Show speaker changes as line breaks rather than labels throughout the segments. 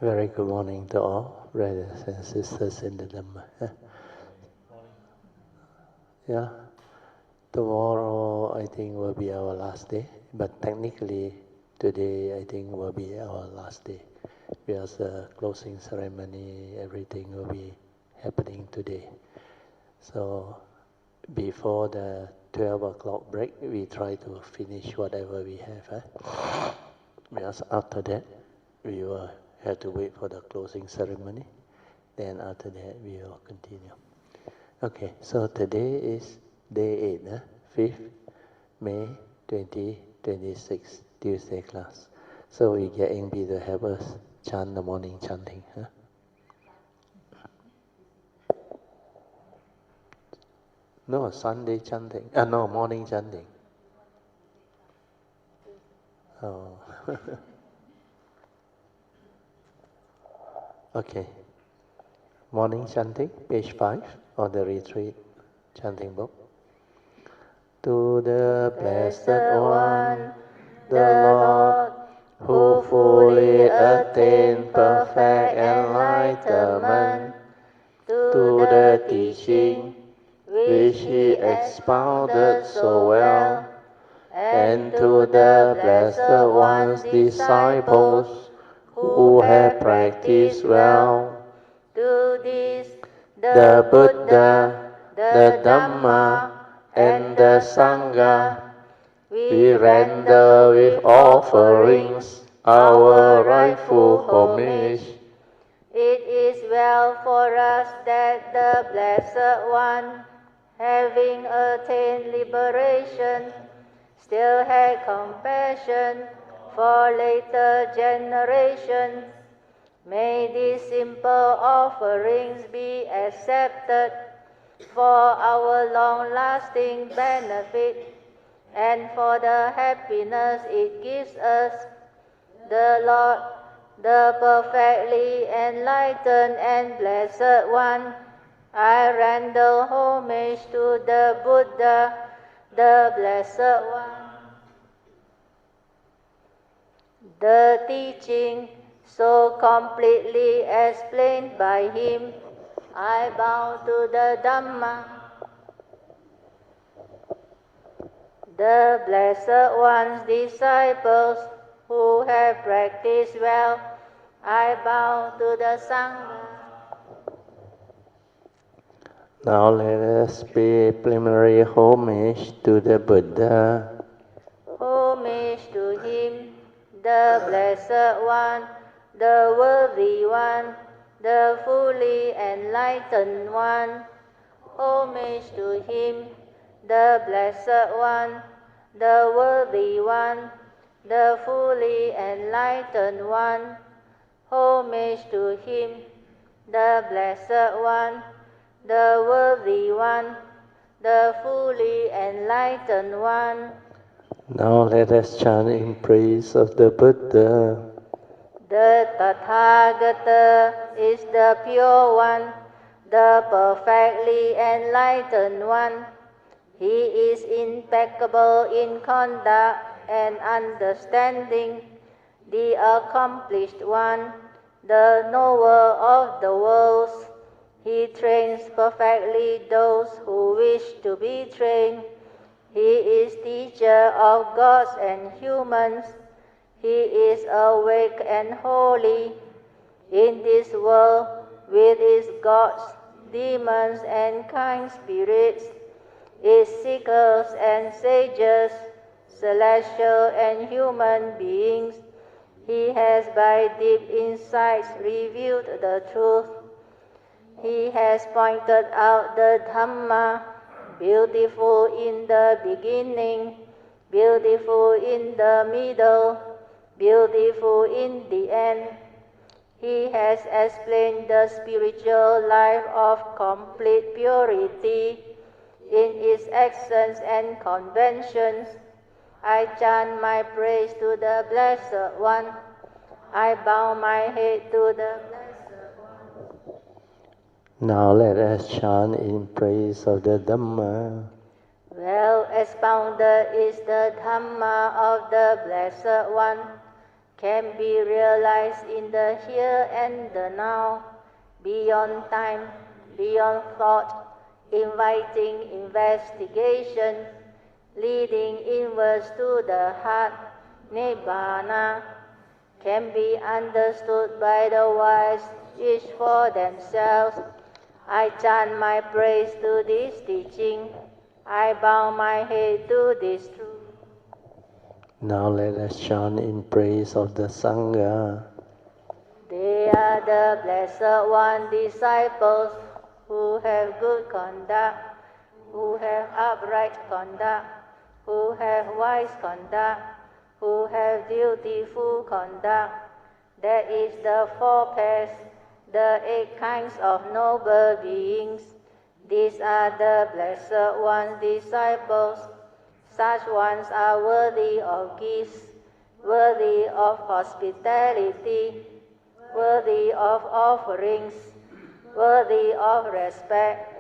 Very good morning to all brothers and sisters in the Dhamma. Yeah, tomorrow I think will be our last day, but technically today I think will be our last day because the closing ceremony, everything will be happening today. So before the 12 o'clock break, we try to finish whatever we have. Because after that, we will have to wait for the closing ceremony. Then after that, we will continue. Okay, so today is day 8, 5th May 2026, Tuesday class. So we get Ingbi to help us chant the morning chanting. No, Sunday chanting. No, morning chanting. Oh. Okay. Morning chanting, page 5 of the retreat chanting book. To the Blessed One, the Lord, who fully attained perfect enlightenment, to the teaching which he expounded so well, and to the Blessed One's disciples who have practiced well, to this the Buddha, the Dhamma, and the Sangha, we render with offerings our rightful homage. It is well for us that the Blessed One, having attained liberation, still had compassion for later generations. May these simple offerings be accepted for our long-lasting benefit and for the happiness it gives us. The Lord, the perfectly enlightened and Blessed One, I render homage to the Buddha, the Blessed One. The teaching so completely explained by him, I bow to the Dhamma. The Blessed One's disciples who have practiced well, I bow to the Sangha. Now let us pay preliminary homage to the Buddha. Homage to him, the Blessed One, the Worthy One, the fully enlightened One. Homage to him, the Blessed One, the Worthy One, the fully enlightened One. Homage to him, the Blessed One, the Worthy One, the fully enlightened One. Now let us chant in praise of the Buddha. The Tathagata is the pure one, the perfectly enlightened one. He is impeccable in conduct and understanding, the accomplished one, the knower of the worlds. He trains perfectly those who wish to be trained. He is teacher of gods and humans. He is awake and holy. In this world, with its gods, demons, and kind spirits, its seekers and sages, celestial and human beings, he has by deep insights revealed the truth. He has pointed out the Dhamma, beautiful in the beginning, beautiful in the middle, beautiful in the end. He has explained the spiritual life of complete purity in its actions and conventions. I chant my praise to the Blessed One. I bow my head to the Blessed One. Now let us chant in praise of the Dhamma. Well expounded is the Dhamma of the Blessed One. can be realized in the here and the now, beyond time, beyond thought, inviting investigation, leading inwards to the heart, Nibbana, can be understood by the wise, each for themselves. I chant my praise to this teaching. I bow my head to this truth.
Now let us chant in praise of the Sangha.
They are the Blessed One disciples who have good conduct, who have upright conduct, who have wise conduct, who have dutiful conduct. That is the four pairs, the 8 kinds of noble beings. These are the Blessed One's disciples. Such ones are worthy of gifts, worthy of hospitality, worthy of offerings, worthy of respect.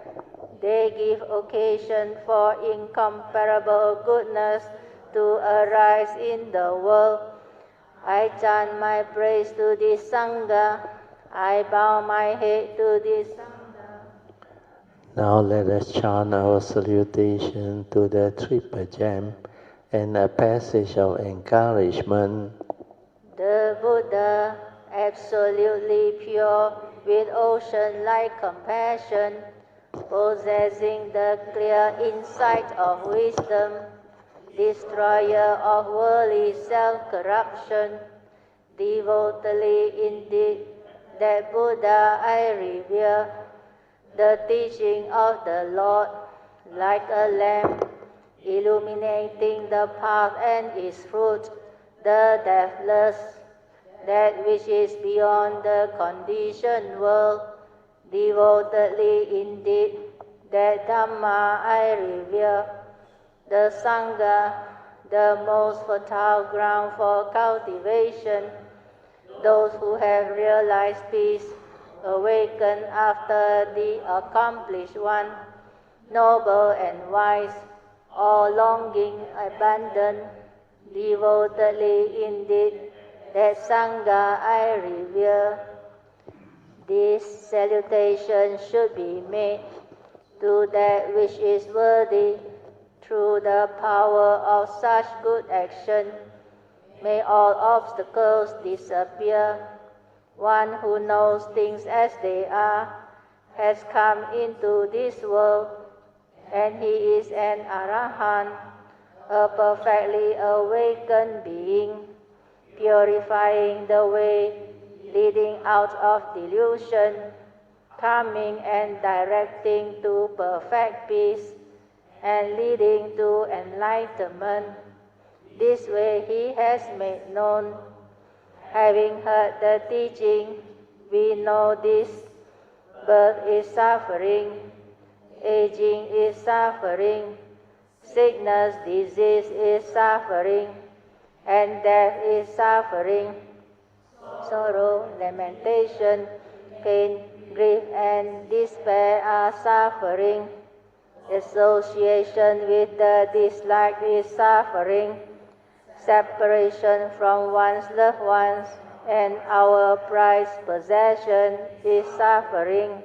They give occasion for incomparable goodness to arise in the world. I chant my praise to this Sangha. I bow my head to this Sangha.
Now let us chant our salutation to the Triple Gem and a passage of encouragement.
The Buddha, absolutely pure, with ocean-like compassion, possessing the clear insight of wisdom, destroyer of worldly self-corruption, devotedly indeed, that Buddha I revere, the teaching of the Lord, like a lamp, illuminating the path and its fruit, the deathless, that which is beyond the conditioned world, devotedly indeed, that Dhamma I revere, the Sangha, the most fertile ground for cultivation, those who have realized peace, awaken after the accomplished one, noble and wise, all longing abandoned, devotedly indeed, that Sangha I revere. This salutation should be made to that which is worthy through the power of such good action. May all obstacles disappear. One who knows things as they are has come into this world, and he is an Arahant, a perfectly awakened being, purifying the way, leading out of delusion, calming and directing to perfect peace, and leading to enlightenment. This way he has made known. Having heard the teaching, we know this. Birth is suffering, aging is suffering, sickness, disease is suffering, and death is suffering. Sorrow, lamentation, pain, grief, and despair are suffering. Association with the disliked is suffering. Separation from one's loved ones and our prized possession is suffering.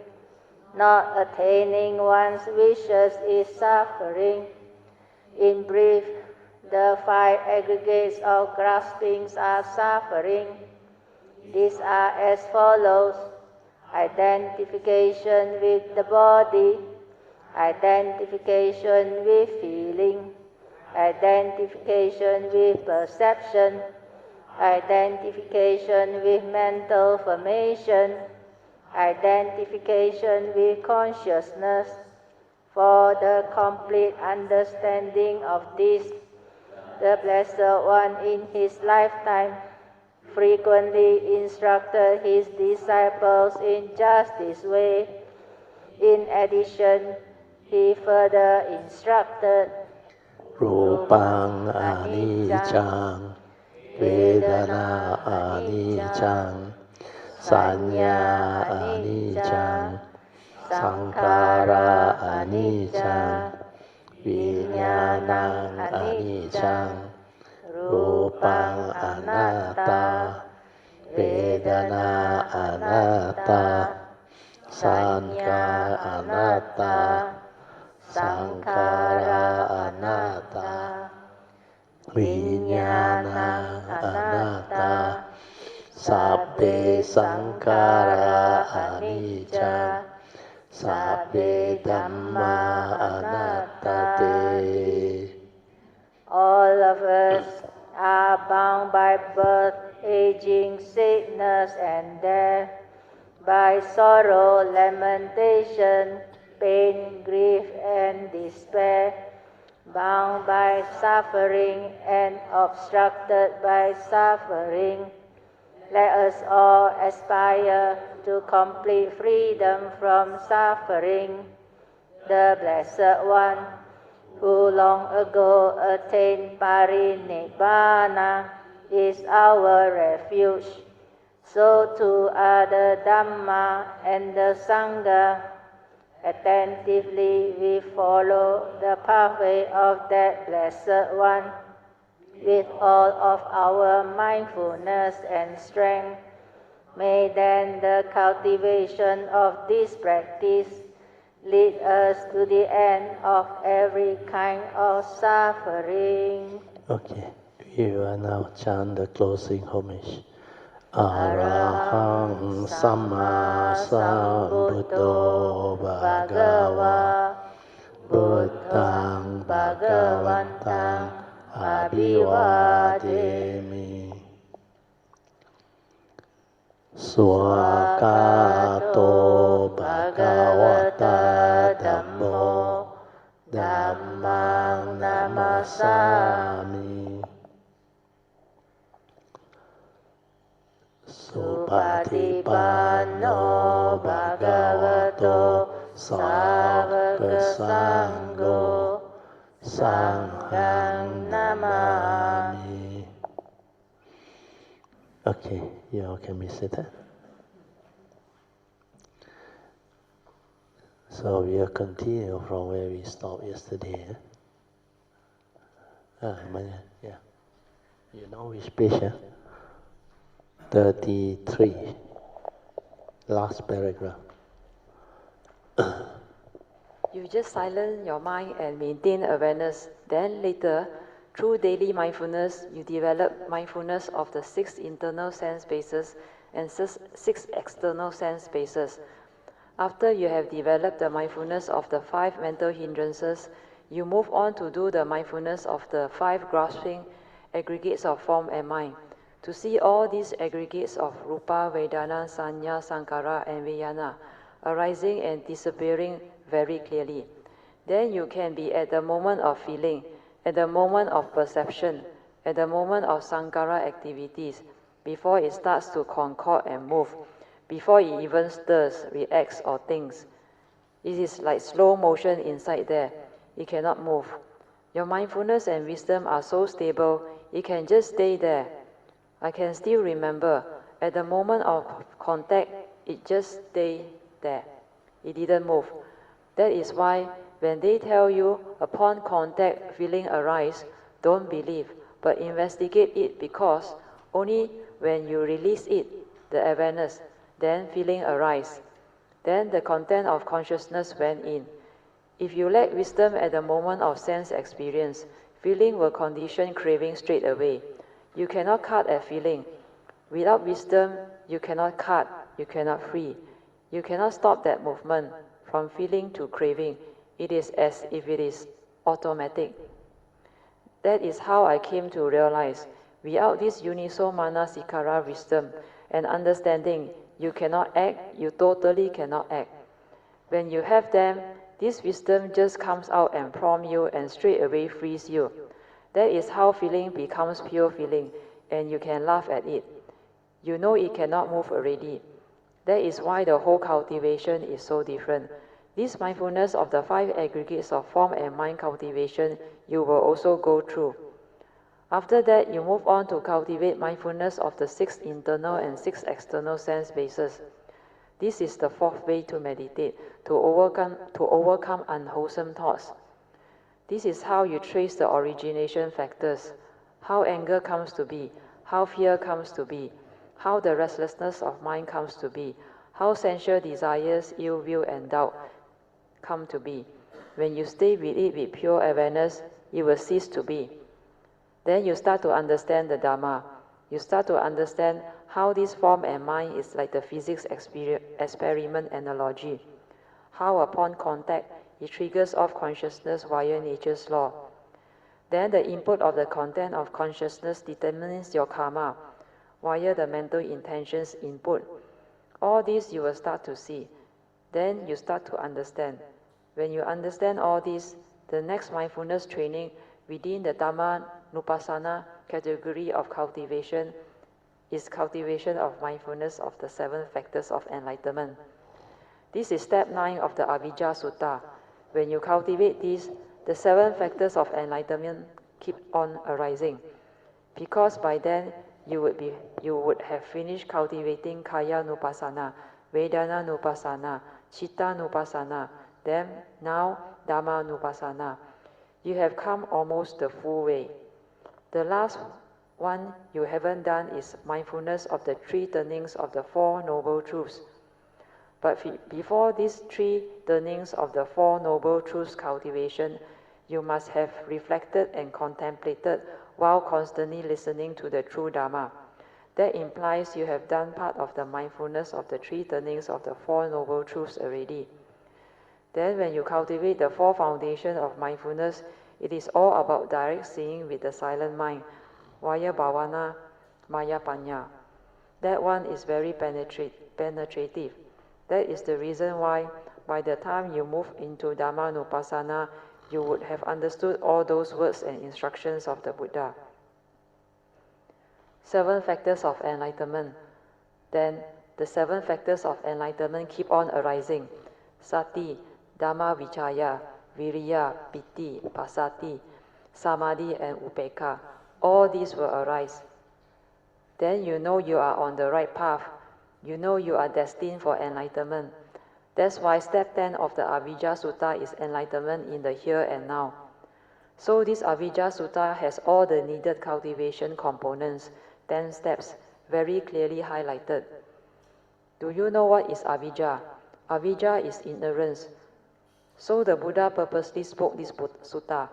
Not attaining one's wishes is suffering. In brief, the 5 aggregates of graspings are suffering. These are as follows: identification with the body, identification with feeling, identification with perception, identification with mental formation, identification with consciousness. For the complete understanding of this, the Blessed One in his lifetime frequently instructed his disciples in just this way. In addition, he further instructed,
รูปังอนิจจังเวทนาอนิจจังสัญญาอนิจจังสังขาราอนิจจังวิญญาณังอนิจจัง
รู
รูปังอนัตตาเวทนาอนัตตาสัญญาอนัตตาสังขาราอนัตตาวิญญาณังอนัตตาสัพเพสังขาราอนิจจาสัพเพธัมมาอนัตตาเต
All of us are bound by birth, aging, sickness, and death, by sorrow, lamentation, pain, grief, and despair, bound by suffering and obstructed by suffering. Let us all aspire to complete freedom from suffering. The Blessed One, who long ago attained Parinibbana, is our refuge. So too are the Dhamma and the Sangha. Attentively we follow the pathway of that Blessed One with all of our mindfulness and strength. May then the cultivation of this practice lead us to the end of every kind of suffering.
Okay, we will now chant the closing homage. Arahang Samma Sambuddho Bhagava Buddhang Bhagavantang Abhivademi Swakato Bhagavata Dhammo Dhammang Namasami Supatipanno Bhagavato Sāvaka Sangho Sanghang Namami. Okay, you all can be seated. So we'll continue from where we stopped yesterday. Yeah. You know which page? 33. Last paragraph.
You just silence your mind and maintain awareness. Then later, through daily mindfulness, you develop mindfulness of the 6 internal sense bases and 6 external sense bases. After you have developed the mindfulness of the 5 mental hindrances, you move on to do the mindfulness of the 5 grasping aggregates of form and mind. To see all these aggregates of Rupa, Vedana, Sanya, Sankhara, and Vijnana arising and disappearing very clearly. Then you can be at the moment of feeling, at the moment of perception, at the moment of Sankhara activities, before it starts to concord and move, before it even stirs, reacts, or thinks. It is like slow motion inside there. It cannot move. Your mindfulness and wisdom are so stable, it can just stay there. I can still remember, at the moment of contact, it just stayed there. It didn't move. That is why when they tell you, upon contact, feeling arise, don't believe, but investigate it, because only when you release it, the awareness, then feeling arise. Then the content of consciousness went in. If you lack wisdom at the moment of sense experience, feeling will condition craving straight away. You cannot cut at feeling. Without wisdom, you cannot cut, you cannot free. You cannot stop that movement from feeling to craving. It is as if it is automatic. That is how I came to realize, without this uniso manasikara wisdom and understanding, you cannot act, you totally cannot act. When you have them, this wisdom just comes out and prompt you and straight away frees you. That is how feeling becomes pure feeling, and you can laugh at it. You know it cannot move already. That is why the whole cultivation is so different. This mindfulness of the 5 aggregates of form and mind cultivation, you will also go through. After that, you move on to cultivate mindfulness of the 6 internal and 6 external sense bases. This is the 4th way to meditate, to overcome unwholesome thoughts. This is how you trace the origination factors. how anger comes to be, how fear comes to be, how the restlessness of mind comes to be, how sensual desires, ill will, and doubt come to be. When you stay with it with pure awareness, it will cease to be. Then you start to understand the Dharma. You start to understand how this form and mind is like the physics experiment analogy. How upon contact, it triggers off consciousness via nature's law. Then the input of the content of consciousness determines your karma via the mental intentions input. All this you will start to see. Then you start to understand. When you understand all this, the next mindfulness training within the Dhamma Nupassana category of cultivation is cultivation of mindfulness of the 7 factors of enlightenment. This is step 9 of the Avijja Sutta. When you cultivate these, the 7 factors of enlightenment keep on arising. Because by then you would have finished cultivating Kaya Nupassana, Vedana Nupassana, Chitta Nupassana, then now Dhamma Nupassana. You have come almost the full way. The last one you haven't done is mindfulness of the 3 turnings of the 4 noble truths. But before these 3 turnings of the 4 noble truths cultivation, you must have reflected and contemplated while constantly listening to the true Dharma. That implies you have done part of the mindfulness of the 3 turnings of the 4 noble truths already. Then when you cultivate the 4 foundations of mindfulness, it is all about direct seeing with the silent mind, via bhavana, maya panya. That one is very penetrative. That is the reason why by the time you move into Dhamma Nupassana, you would have understood all those words and instructions of the Buddha. 7 factors of enlightenment. Then the 7 factors of enlightenment keep on arising. Sati, Dhamma Vichaya, Viriya, Piti, Pasati, Samadhi, and Upekkha. All these will arise. Then you know you are on the right path. You know you are destined for enlightenment. That's why step 10 of the Avijja Sutta is enlightenment in the here and now. So this Avijja Sutta has all the needed cultivation components, 10 steps, very clearly highlighted. Do you know what is Avijja? Avijja is ignorance. So the Buddha purposely spoke this sutta,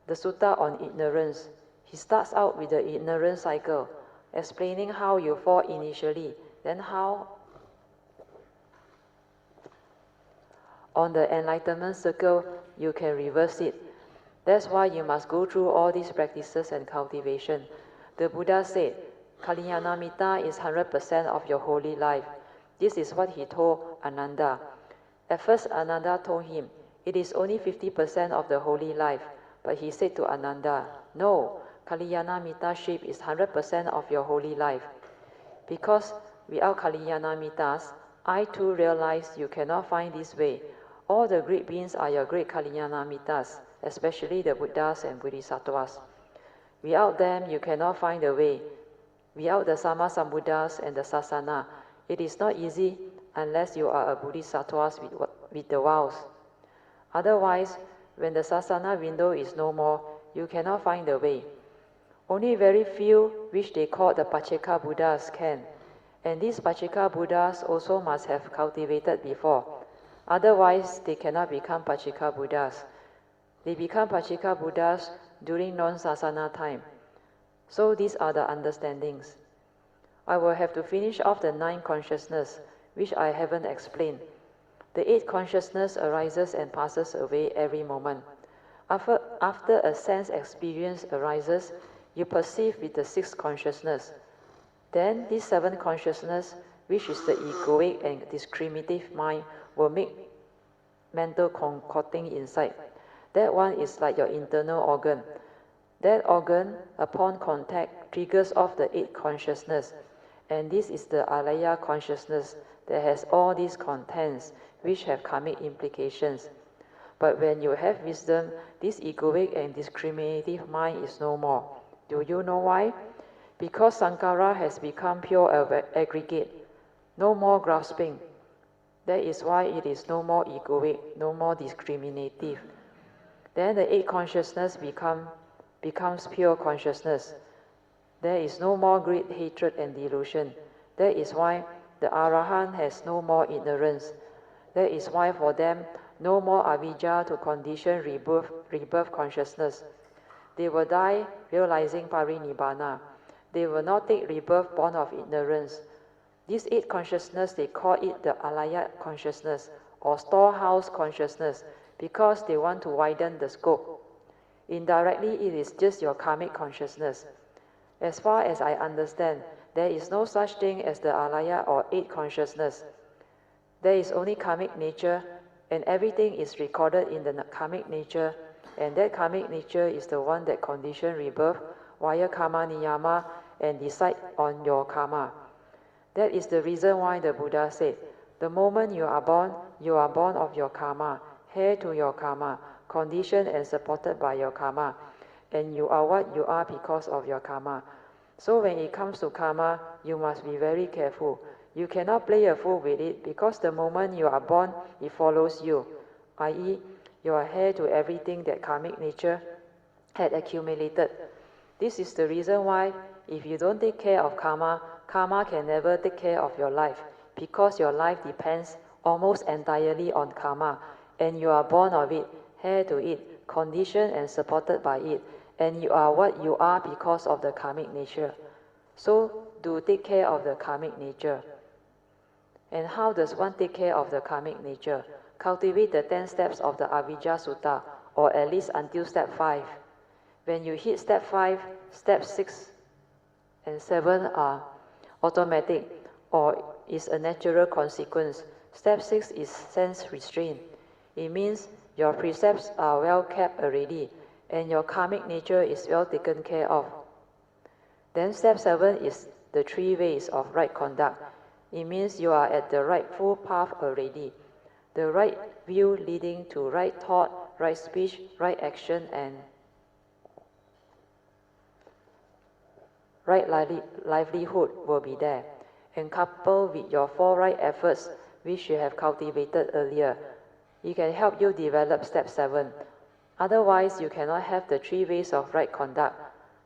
the sutta on ignorance. He starts out with the ignorance cycle, explaining how you fall initially, then how on the enlightenment circle you can reverse it. That's why you must go through all these practices and cultivation. The Buddha said, Kalyanamitta is 100% of your holy life. This is what he told Ananda. At first Ananda told him, it is only 50% of the holy life. But he said to Ananda, no, Kalyanamitta-ship is 100% of your holy life. Because without Kalyanamitas, I too realize you cannot find this way. All the great beings are your great Kalyanamitas, especially the Buddhas and Bodhisattvas. Without them, you cannot find the way. Without the Sammasambuddhas and the Sasana, it is not easy unless you are a Bodhisattva with the vows. Otherwise, when the Sasana window is no more, you cannot find the way. Only very few, which they call the Pacceka Buddhas, can. And these Pacceka Buddhas also must have cultivated before. Otherwise, they cannot become Pacceka Buddhas. They become Pacceka Buddhas during non-Sasana time. So these are the understandings. I will have to finish off the 9 consciousness, which I haven't explained. The 8 consciousness arises and passes away every moment. After a sense experience arises, you perceive with the 6th consciousness. Then this 7th consciousness, which is the egoic and discriminative mind, will make mental concocting inside. That one is like your internal organ. That organ, upon contact, triggers off the 8th consciousness. And this is the alaya consciousness that has all these contents, which have karmic implications. But when you have wisdom, this egoic and discriminative mind is no more. Do you know why? Because Sankara has become pure aggregate, no more grasping. That is why it is no more egoic, no more discriminative. Then the 8 consciousness become becomes pure consciousness. There is no more greed, hatred, and delusion. That is why the Arahant has no more ignorance. That is why for them, no more avijja to condition rebirth consciousness. They will die realizing parinibbana. They will not take rebirth born of ignorance. This 8 consciousness, they call it the alaya consciousness or storehouse consciousness because they want to widen the scope. Indirectly, it is just your karmic consciousness. As far as I understand, there is no such thing as the alaya or 8 consciousness. There is only karmic nature, and everything is recorded in the karmic nature, and that karmic nature is the one that conditions rebirth via karma niyama and decide on your karma. That is the reason why the Buddha said, the moment you are born of your karma, heir to your karma, conditioned and supported by your karma, and you are what you are because of your karma. So when it comes to karma, you must be very careful. You cannot play a fool with it because the moment you are born, it follows you, i.e., you are heir to everything that karmic nature had accumulated. This is the reason why if you don't take care of karma, karma can never take care of your life because your life depends almost entirely on karma, and you are born of it, heir to it, conditioned and supported by it, and you are what you are because of the karmic nature. So do take care of the karmic nature. And how does one take care of the karmic nature? Cultivate the 10 steps of the Avijja Sutta, or at least until step 5. When you hit step 5, step 6 and 7 are automatic or is a natural consequence. Step 6 is sense restraint. It means your precepts are well kept already and your karmic nature is well taken care of. Then step 7 is the 3 ways of right conduct. It means you are at the rightful path already. The right view leading to right thought, right speech, right action, and right livelihood will be there. And coupled with your 4 right efforts, which you have cultivated earlier, it can help you develop step 7. Otherwise, you cannot have the 3 ways of right conduct.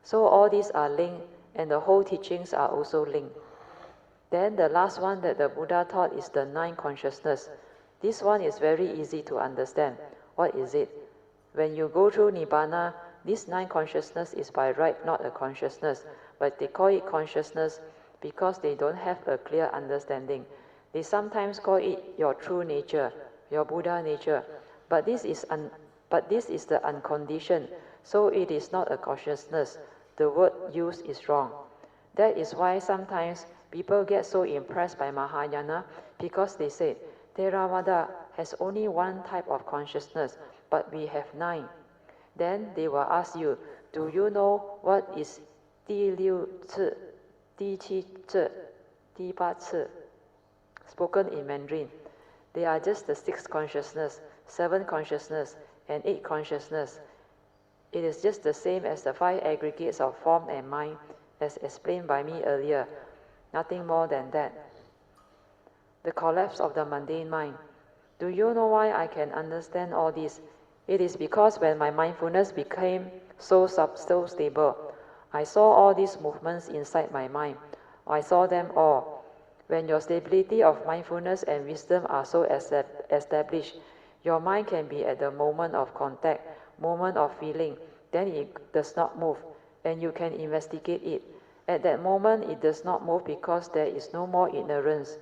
So all these are linked, and the whole teachings are also linked. Then the last one that the Buddha taught is the 9 consciousness. This one is very easy to understand. What is it? When you go through Nibbana, this 9 consciousness is by right not a consciousness, but they call it consciousness because they don't have a clear understanding. They sometimes call it your true nature, your Buddha nature, but this is the unconditioned, so it is not a consciousness. The word used is wrong. That is why sometimes people get so impressed by Mahayana because they say, Theravada has only 1 type of consciousness, but we have 9. Then they will ask you, do you know what is 第六次, 第七次, 第八次? Spoken in Mandarin. They are just the 6 consciousness, 7 consciousness, and 8 consciousness. It is just the same as the 5 aggregates of form and mind, as explained by me earlier. Nothing more than that. The collapse of the mundane mind. Do you know why I can understand all this? It is because when my mindfulness became so stable, I saw all these movements inside my mind. I saw them all. When your stability of mindfulness and wisdom are so established, your mind can be at the moment of contact, moment of feeling, then it does not move, and you can investigate it. At that moment, it does not move because there is no more ignorance.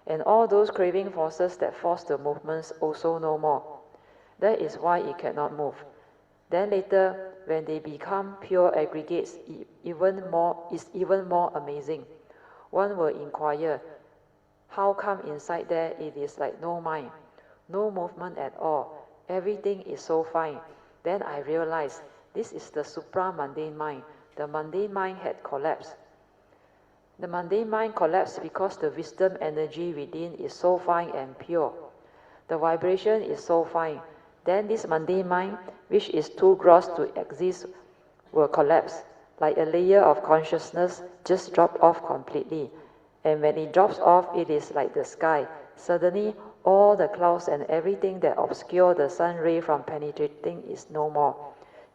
And all those craving forces that force the movements also no more. That is why it cannot move. Then later, when they become pure aggregates, it's even more amazing. One will inquire, how come inside there it is like no mind, no movement at all, everything is so fine. Then I realized this is the supra-mundane mind. The mundane mind had collapsed. The mundane mind collapsed because the wisdom energy within is so fine and pure. The vibration is so fine. Then this mundane mind, which is too gross to exist, will collapse. Like a layer of consciousness just dropped off completely. And when it drops off, it is like the sky. Suddenly, all the clouds and everything that obscure the sun ray from penetrating is no more.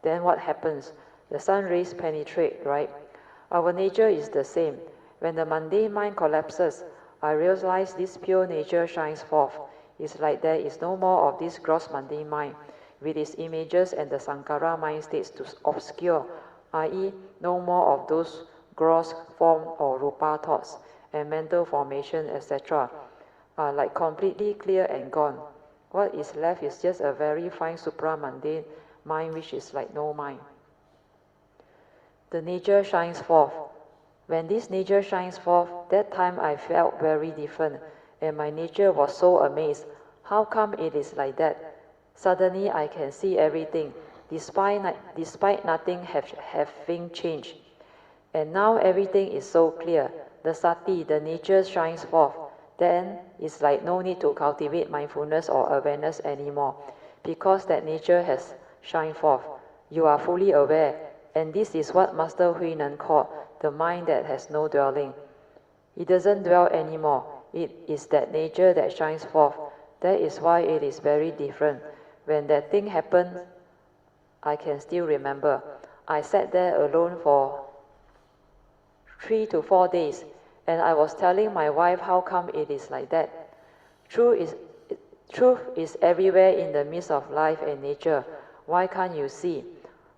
Then what happens? The sun rays penetrate, right? Our nature is the same. When the mundane mind collapses, I realize this pure nature shines forth. It's like there is no more of this gross mundane mind, with its images and the sankhara mind states to obscure, i.e., no more of those gross form or rupa thoughts and mental formation, etc., are like completely clear and gone. What is left is just a very fine supramundane mind which is like no mind. The nature shines forth. When this nature shines forth, that time I felt very different, and my nature was so amazed. How come it is like that? Suddenly I can see everything, despite nothing having changed. And now everything is so clear. The sati, the nature shines forth. Then it's like no need to cultivate mindfulness or awareness anymore, because that nature has shined forth. You are fully aware, and this is what Master Huinan called the mind that has no dwelling. It doesn't dwell anymore. It is that nature that shines forth. That is why it is very different. When that thing happened, I can still remember. I sat there alone for 3 to 4 days, and I was telling my wife how come it is like that. Truth is everywhere in the midst of life and nature. Why can't you see?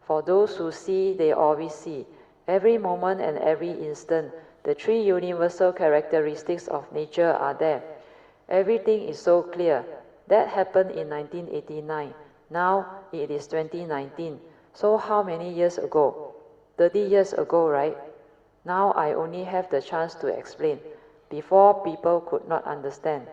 For those who see, they always see. Every moment and every instant, the three universal characteristics of nature are there. Everything is so clear. That happened in 1989. Now it is 2019. So how many years ago? 30 years ago, right? Now I only have the chance to explain. Before, people could not understand.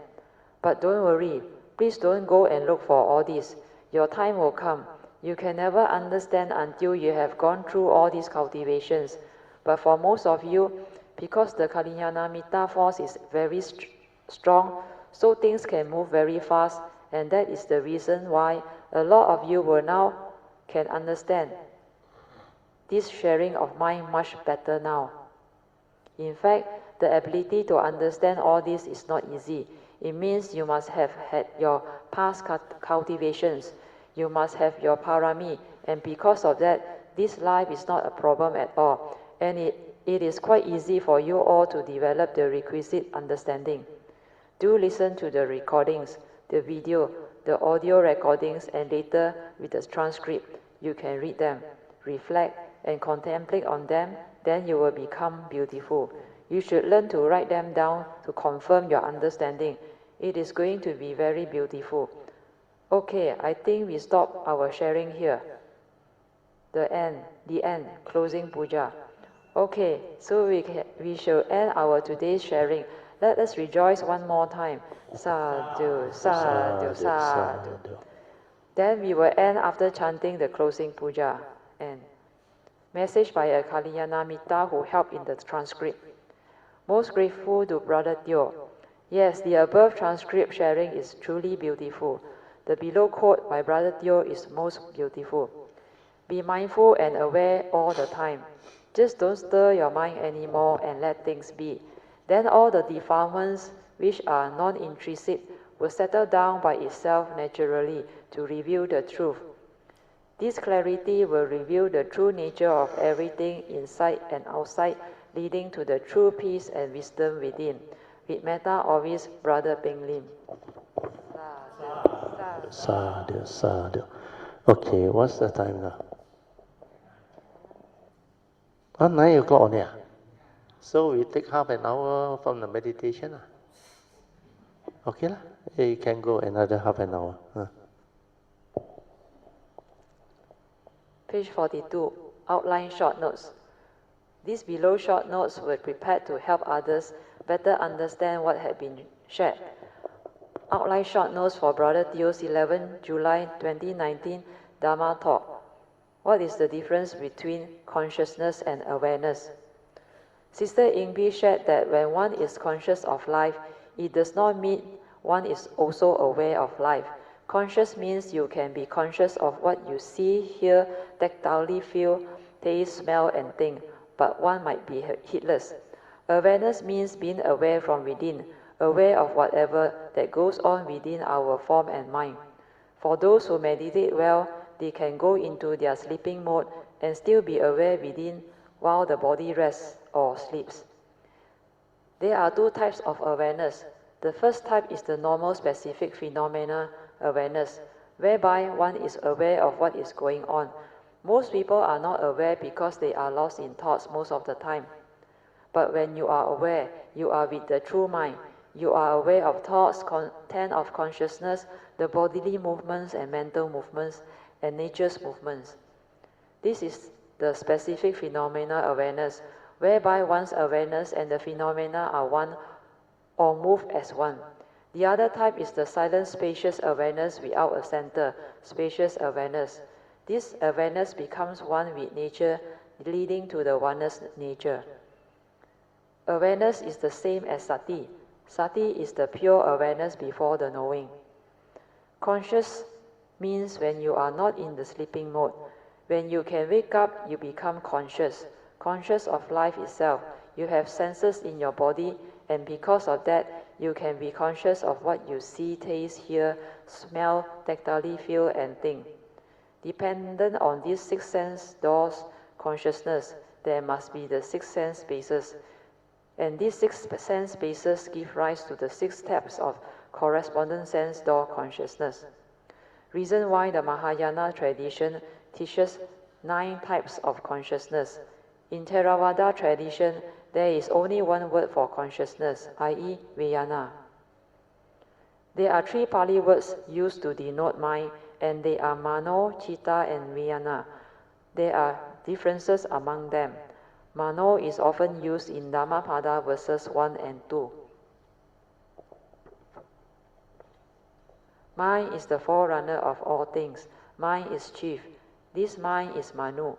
But don't worry. Please don't go and look for all this. Your time will come. You can never understand until you have gone through all these cultivations. But for most of you, because the Kalyanamitta force is very strong, so things can move very fast, and that is the reason why a lot of you will now can understand this sharing of mind much better now. In fact, the ability to understand all this is not easy. It means you must have had your past cultivations. You must have your parami, and because of that, this life is not a problem at all. And it is quite easy for you all to develop the requisite understanding. Do listen to the recordings, the video, the audio recordings, and later with the transcript. You can read them, reflect, and contemplate on them, then you will become beautiful. You should learn to write them down to confirm your understanding. It is going to be very beautiful. Okay, I think we stop our sharing here. The end, closing puja. Okay, so we shall end our today's sharing. Let us rejoice one more time. Sadhu, sadhu, sadhu. Then we will end after chanting the closing puja. And message by a Kalyanamitta who helped in the transcript. Most grateful to Brother Teo. Yes, the above transcript sharing is truly beautiful. The below quote by Brother Teo is most beautiful. Be mindful and aware all the time. Just don't stir your mind anymore and let things be. Then all the defilements which are non-intrinsic will settle down by itself naturally to reveal the truth. This clarity will reveal the true nature of everything inside and outside, leading to the true peace and wisdom within. With metta always, Brother Ping Lim.
Sadhu, sadhu. Okay, what's the time now? 9 o'clock now. So we take half an hour from the meditation. Okay lah. You can go another half an hour.
Page 42, outline short notes. These below short notes were prepared to help others better understand what had been shared. Outline short notes for Brother Teo's 11 July 2019 Dharma talk. What is the difference between consciousness and awareness? Sister Ingbi shared that when one is conscious of life, it does not mean one is also aware of life. Conscious means you can be conscious of what you see, hear, tactilely feel, taste, smell, and think, but one might be heedless. Awareness means being aware from within, aware of whatever that goes on within our form and mind. For those who meditate well, they can go into their sleeping mode and still be aware within while the body rests or sleeps. There are two types of awareness. The first type is the normal specific phenomena awareness, whereby one is aware of what is going on. Most people are not aware because they are lost in thoughts most of the time. But when you are aware, you are with the true mind. You are aware of thoughts, content of consciousness, the bodily movements and mental movements, and nature's movements. This is the specific phenomena awareness, whereby one's awareness and the phenomena are one or move as one. The other type is the silent spacious awareness without a center, spacious awareness. This awareness becomes one with nature, leading to the oneness nature. Awareness is the same as sati. Sati is the pure awareness before the knowing. Conscious means when you are not in the sleeping mode. When you can wake up, you become conscious. Conscious of life itself. You have senses in your body, and because of that, you can be conscious of what you see, taste, hear, smell, tactily feel, and think. Dependent on these six sense doors consciousness, there must be the six sense bases. And these six sense bases give rise to the six steps of correspondent sense door consciousness. Reason why the Mahayana tradition teaches 9 types of consciousness. In Theravada tradition, there is only one word for consciousness, i.e. Vijnana. There are 3 Pali words used to denote mind, and they are Mano, Citta, and Vijnana. There are differences among them. Mano is often used in Dhammapada verses 1 and 2. Mind is the forerunner of all things. Mind is chief. This mind is Mano.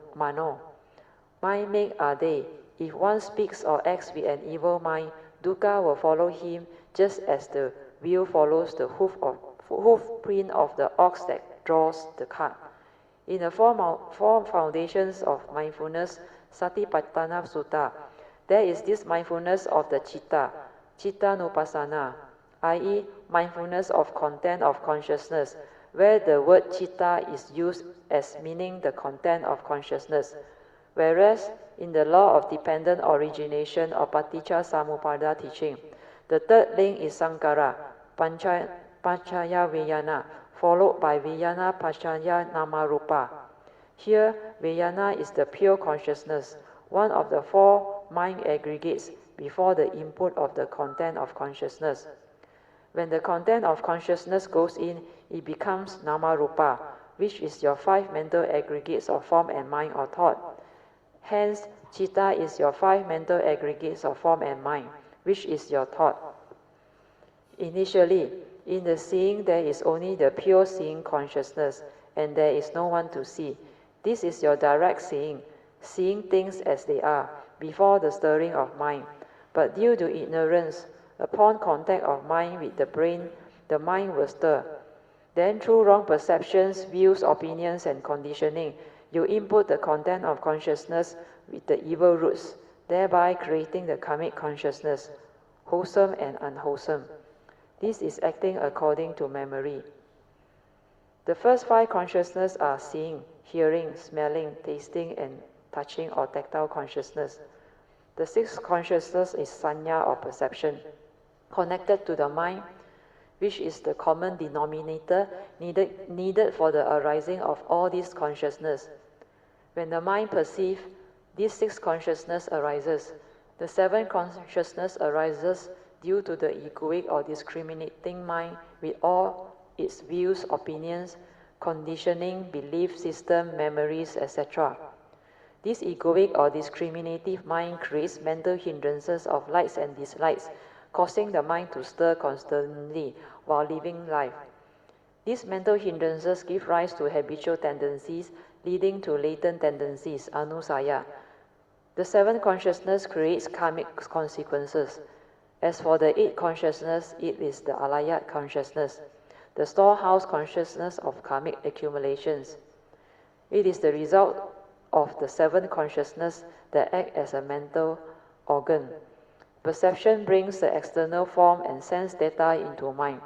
Mind make are they. If one speaks or acts with an evil mind, dukkha will follow him just as the wheel follows the hoof print of the ox that draws the cart. In the four foundations of mindfulness, Satipatthana Sutta, there is this mindfulness of the citta, citta-nupassana, i.e. mindfulness of content of consciousness, where the word citta is used as meaning the content of consciousness. Whereas in the law of dependent origination or Paticca Samuppada teaching, the third link is Sankhara, Panchaya Vijnana, followed by Vijnana Panchaya Namarupa. Here, Vijnana is the pure consciousness, one of the 4 mind aggregates before the input of the content of consciousness. When the content of consciousness goes in, it becomes Namarupa, which is your 5 mental aggregates of form and mind or thought. Hence, Citta is your 5 mental aggregates of form and mind, which is your thought. Initially, in the seeing, there is only the pure seeing consciousness, and there is no one to see. This is your direct seeing, seeing things as they are, before the stirring of mind. But due to ignorance, upon contact of mind with the brain, the mind will stir. Then through wrong perceptions, views, opinions, and conditioning, you input the content of consciousness with the evil roots, thereby creating the karmic consciousness, wholesome and unwholesome. This is acting according to memory. The first 5 consciousness are seeing, hearing, smelling, tasting, and touching or tactile consciousness. The 6th consciousness is sanya or perception, connected to the mind, which is the common denominator needed for the arising of all these consciousness. When the mind perceives, these 6 consciousness arises. The 7th consciousness arises due to the egoic or discriminating mind with all its views, opinions, conditioning, belief system, memories, etc. This egoic or discriminative mind creates mental hindrances of likes and dislikes, causing the mind to stir constantly while living life. These mental hindrances give rise to habitual tendencies, leading to latent tendencies, anusaya. The 7th consciousness creates karmic consequences. As for the 8th consciousness, it is the alayat consciousness, the storehouse consciousness of karmic accumulations. It is the result of the 7th consciousness that acts as a mental organ. Perception brings the external form and sense data into mind.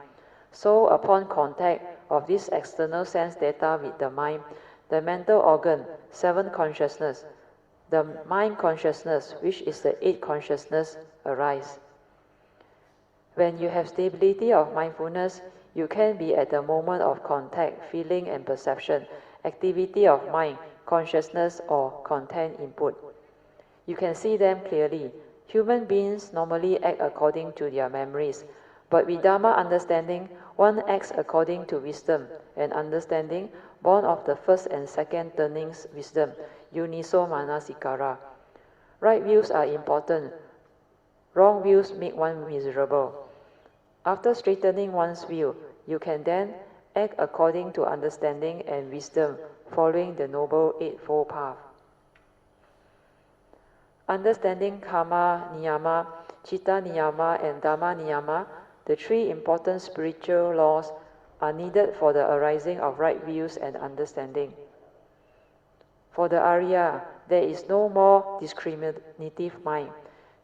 So upon contact of this external sense data with the mind, The mental organ, 7 consciousness. The mind consciousness, which is the 8 consciousness, arise. When you have stability of mindfulness, you can be at the moment of contact, feeling and perception, activity of mind, consciousness or content input. You can see them clearly. Human beings normally act according to their memories, but with Dharma understanding, one acts according to wisdom and understanding, born of the first and second turnings wisdom, Yuniso Manasikara. Right views are important. Wrong views make one miserable. After straightening one's view, you can then act according to understanding and wisdom, following the Noble Eightfold Path. Understanding Karma Niyama, Chitta Niyama and Dhamma Niyama, the 3 important spiritual laws, are needed for the arising of right views and understanding. For the Arya, there is no more discriminative mind.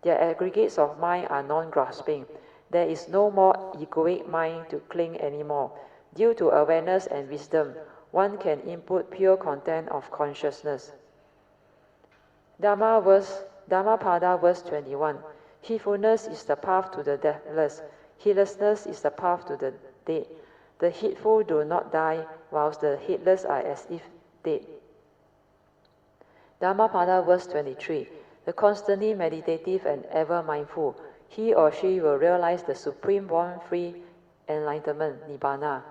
Their aggregates of mind are non-grasping. There is no more egoic mind to cling anymore. Due to awareness and wisdom, one can input pure content of consciousness. Dhammapada verse 21. Heedfulness is the path to the deathless. Heedlessness is the path to the dead. The heedful do not die, whilst the heedless are as if dead. Dhammapada verse 23. The constantly meditative and ever mindful, he or she will realize the supreme born free enlightenment, Nibbana.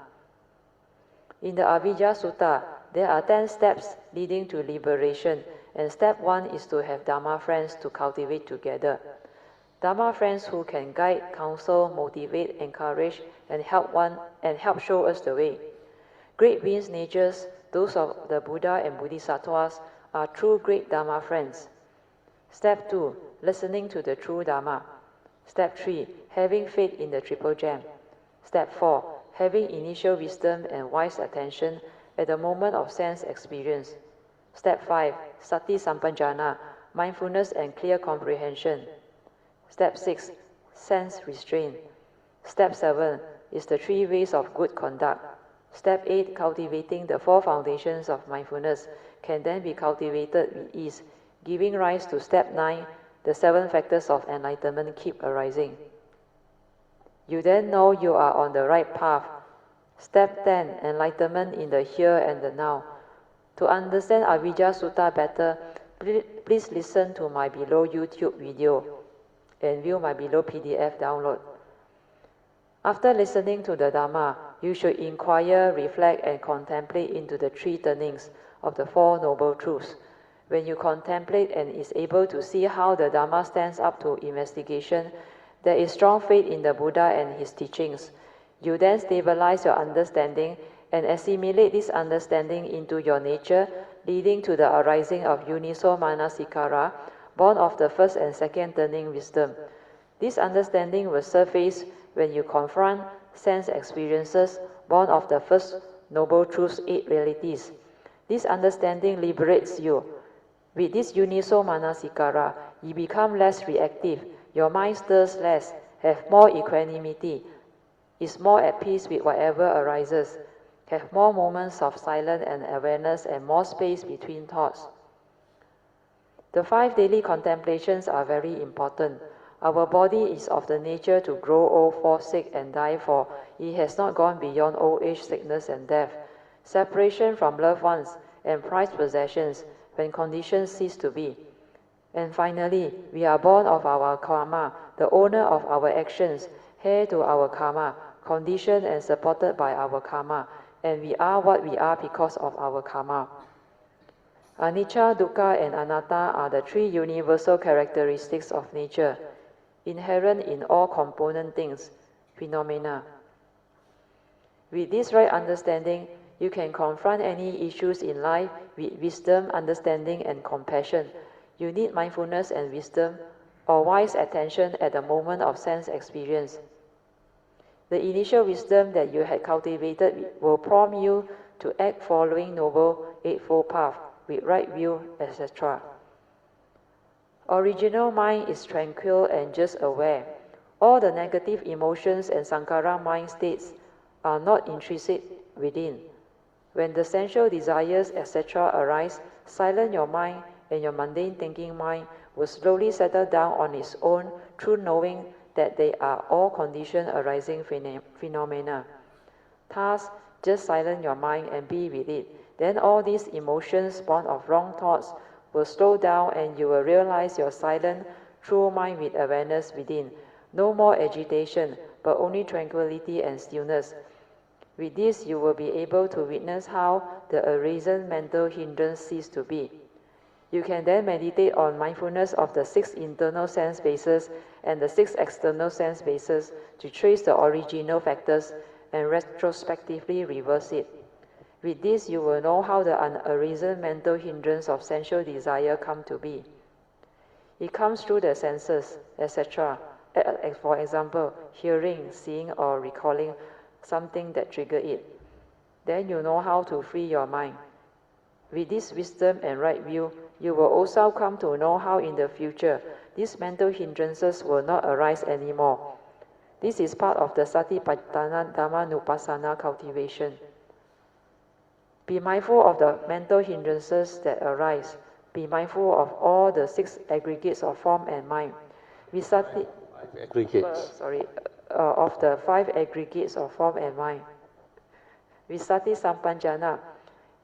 In the Avijja Sutta, there are 10 steps leading to liberation, and step 1 is to have Dhamma friends to cultivate together. Dhamma friends who can guide, counsel, motivate, encourage, and help show us the way. Great beings' natures, those of the Buddha and Bodhisattvas, are true great Dhamma friends. Step 2, listening to the true Dhamma. Step 3, having faith in the Triple Gem. Step 4, having initial wisdom and wise attention at the moment of sense experience. Step 5, Sati Sampajana, mindfulness and clear comprehension. Step 6, sense restraint. Step 7 is the 3 ways of good conduct. Step 8, cultivating the 4 foundations of mindfulness, can then be cultivated with ease, giving rise to step 9, the 7 factors of enlightenment keep arising. You then know you are on the right path. Step 10, enlightenment in the here and the now. To understand Avijja Sutta better, please listen to my below YouTube video and view my below PDF download. After listening to the Dhamma, you should inquire, reflect, and contemplate into the 3 turnings of the 4 Noble Truths. When you contemplate and is able to see how the Dhamma stands up to investigation, there is strong faith in the Buddha and his teachings. You then stabilize your understanding and assimilate this understanding into your nature, leading to the arising of Yuniso Manasikara, born of the first and second turning wisdom. This understanding will surface when you confront sense experiences, born of the first Noble Truth's 8 realities. This understanding liberates you. With this Yuniso Manasikara, you become less reactive, your mind stirs less, have more equanimity, is more at peace with whatever arises, have more moments of silence and awareness and more space between thoughts. The 5 daily contemplations are very important. Our body is of the nature to grow old, fall sick and die, for it has not gone beyond old age, sickness and death, separation from loved ones and prized possessions when conditions cease to be. And finally, we are born of our karma, the owner of our actions, heir to our karma, conditioned and supported by our karma, and we are what we are because of our karma. Anicca, dukkha, and anatta are the 3 universal characteristics of nature, inherent in all component things, phenomena. With this right understanding, you can confront any issues in life with wisdom, understanding, and compassion. You need mindfulness and wisdom, or wise attention at the moment of sense experience. The initial wisdom that you had cultivated will prompt you to act following Noble Eightfold Path, with right view, etc. Original mind is tranquil and just aware. All the negative emotions and sankhara mind states are not intrinsic within. When the sensual desires, etc. arise, silence your mind, and your mundane thinking mind will slowly settle down on its own through knowing that they are all conditioned arising phenomena. Thus, just silence your mind and be with it. Then all these emotions born of wrong thoughts will slow down and you will realize your silent, true mind with awareness within. No more agitation, but only tranquility and stillness. With this, you will be able to witness how the arisen mental hindrance cease to be. You can then meditate on mindfulness of the 6 internal sense bases and the 6 external sense bases to trace the original factors and retrospectively reverse it. With this, you will know how the unarisen mental hindrance of sensual desire come to be. It comes through the senses, etc. For example, hearing, seeing, or recalling something that triggered it. Then you know how to free your mind. With this wisdom and right view, you will also come to know how in the future these mental hindrances will not arise anymore. This is part of the Satipatthana Dhammanupassana cultivation. Be mindful of the mental hindrances that arise. Be mindful of all the 6 aggregates of form and mind. Of the 5 aggregates of form and mind. Visati Sampanjana.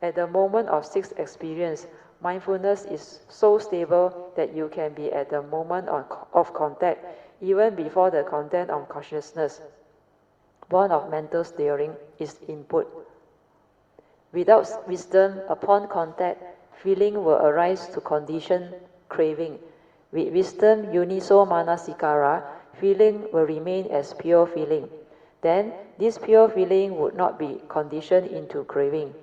At the moment of 6 experience, mindfulness is so stable that you can be at the moment of contact, even before the content of consciousness. Born of mental stirring is input. Without wisdom, upon contact, feeling will arise to condition craving. With wisdom, uniso manasikara, feeling will remain as pure feeling. Then, this pure feeling would not be conditioned into craving.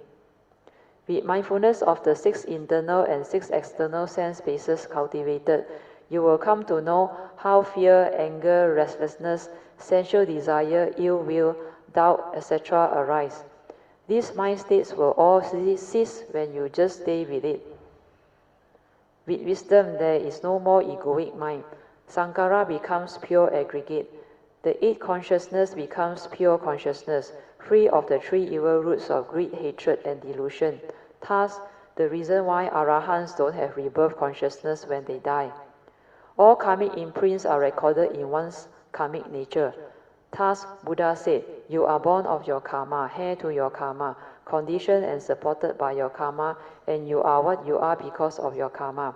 With mindfulness of the 6 internal and 6 external sense bases cultivated, you will come to know how fear, anger, restlessness, sensual desire, ill will, doubt, etc. arise. These mind states will all cease when you just stay with it. With wisdom, there is no more egoic mind. Sankara becomes pure aggregate. The 8 consciousness becomes pure consciousness, free of the 3 evil roots of greed, hatred, and delusion. Thus, the reason why Arahants don't have rebirth consciousness when they die. All karmic imprints are recorded in one's karmic nature. Thus, Buddha said, you are born of your karma, heir to your karma, conditioned and supported by your karma, and you are what you are because of your karma.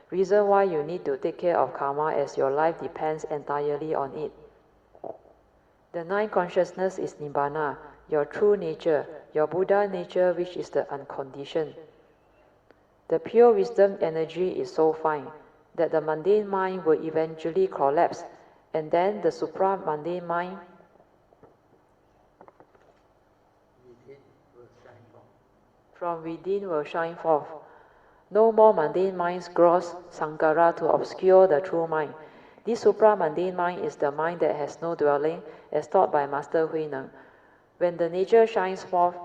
Reason why you need to take care of karma as your life depends entirely on it. The 9 consciousness is Nibbana, your true nature, your Buddha nature which is the unconditioned. The pure wisdom energy is so fine that the mundane mind will eventually collapse, and then the supra-mundane mind from within will shine forth. No more mundane minds gross sankara to obscure the true mind. This supra-mundane mind is the mind that has no dwelling, as taught by Master Huineng. When the nature shines forth,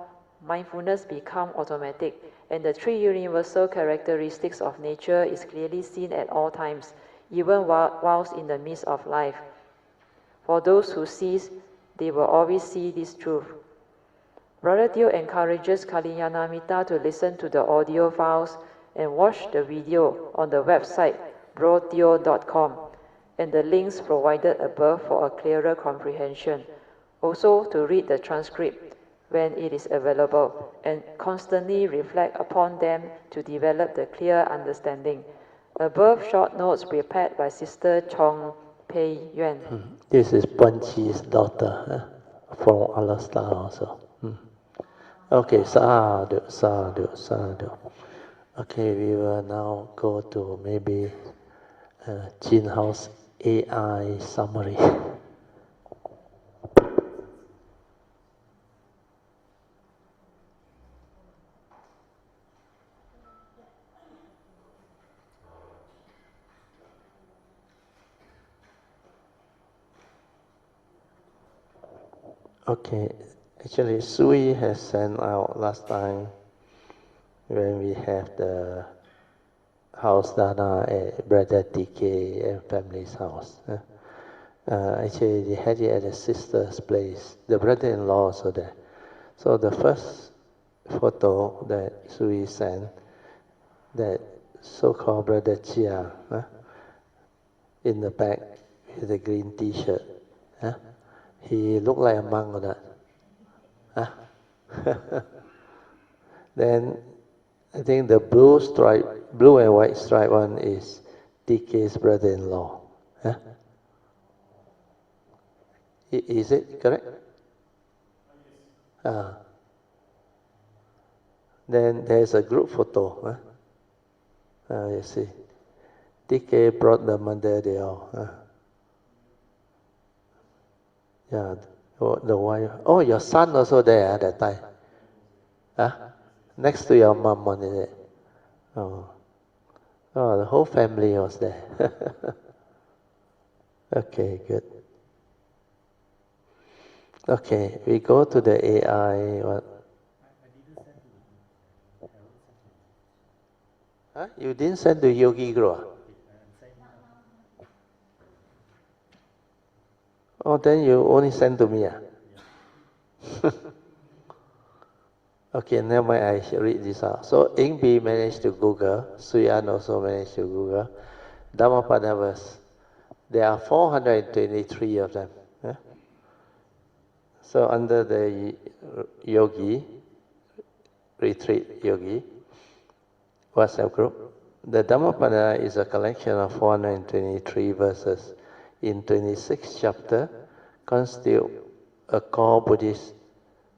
mindfulness becomes automatic, and the 3 universal characteristics of nature is clearly seen at all times, even whilst in the midst of life. For those who cease, they will always see this truth. Brother Teo encourages Kalyanamitta to listen to the audio files and watch the video on the website broteo.com and the links provided above for a clearer comprehension. Also to read the transcript when it is available and constantly reflect upon them to develop the clear understanding. Above short notes prepared by Sister Chong Pei Yuan.
This is Panchi's daughter from Alaska also. Okay, sadhu, sadhu, sadhu. Okay, we will now go to maybe Jin House AI summary. Okay, actually Sui has sent out last time when we have the house dana at Brother TK and family's house. Actually, they had it at the sister's place. The brother-in-law also there. So the first photo that Sui sent, that so-called Brother Chia, in the back with a green T-shirt. He looked like a monk or not? Then I think the blue and white stripe one is DK's brother-in-law. Is it correct? Then there's a group photo. You see, DK brought the mother there. Yeah, the wife. Oh, your son also there at that time. Next to your mom, one is it? Oh, the whole family was there. Okay, good. Okay, we go to the AI. What? You didn't send to Yogi Guru? Oh, then you only send to me. Okay, never mind, I shall read this out. So, Ingbi managed to Google, Suyan also managed to Google, Dhammapada verse. There are 423 of them. So, under the Yogi, Retreat Yogi, WhatsApp group, the Dhammapada is a collection of 423 verses in 26 chapters, constitute a core Buddhist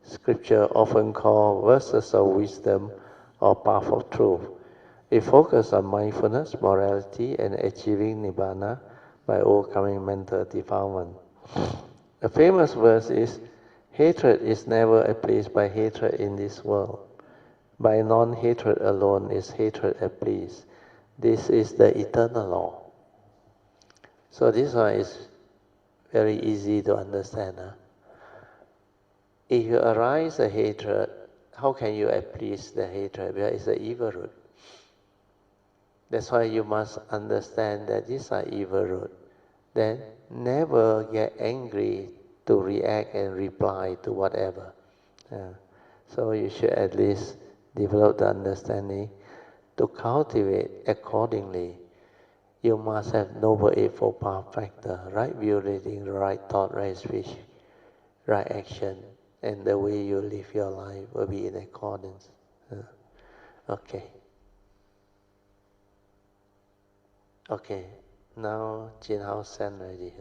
scripture often called verses of wisdom or path of truth. It focuses on mindfulness, morality, and achieving nibbana by overcoming mental defilement. A famous verse is, hatred is never appeased by hatred in this world. By non-hatred alone is hatred appeased. This is the eternal law. So this one is very easy to understand. If you arise a hatred, how can you appease the hatred? Because it's an evil root. That's why you must understand that these are evil root. Then never get angry to react and reply to whatever. So you should at least develop the understanding to cultivate accordingly. You must have Noble Eightfold Path factor, right view, reading, right thought, right speech, right action, and the way you live your life will be in accordance. Okay. Okay, now Jin Hao sent ready.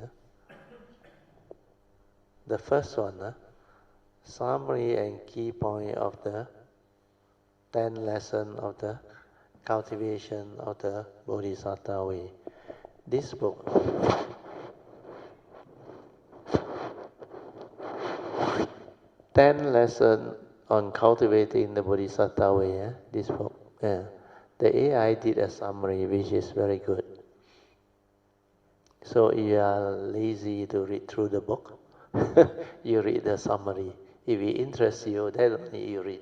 The first one, summary and key point of the 10 lesson of the cultivation of the Bodhisattva way. This book, 10 lesson on cultivating the Bodhisattva way, this book. The AI did a summary which is very good. So if you are lazy to read through the book, you read the summary. If it interests you, then only you read.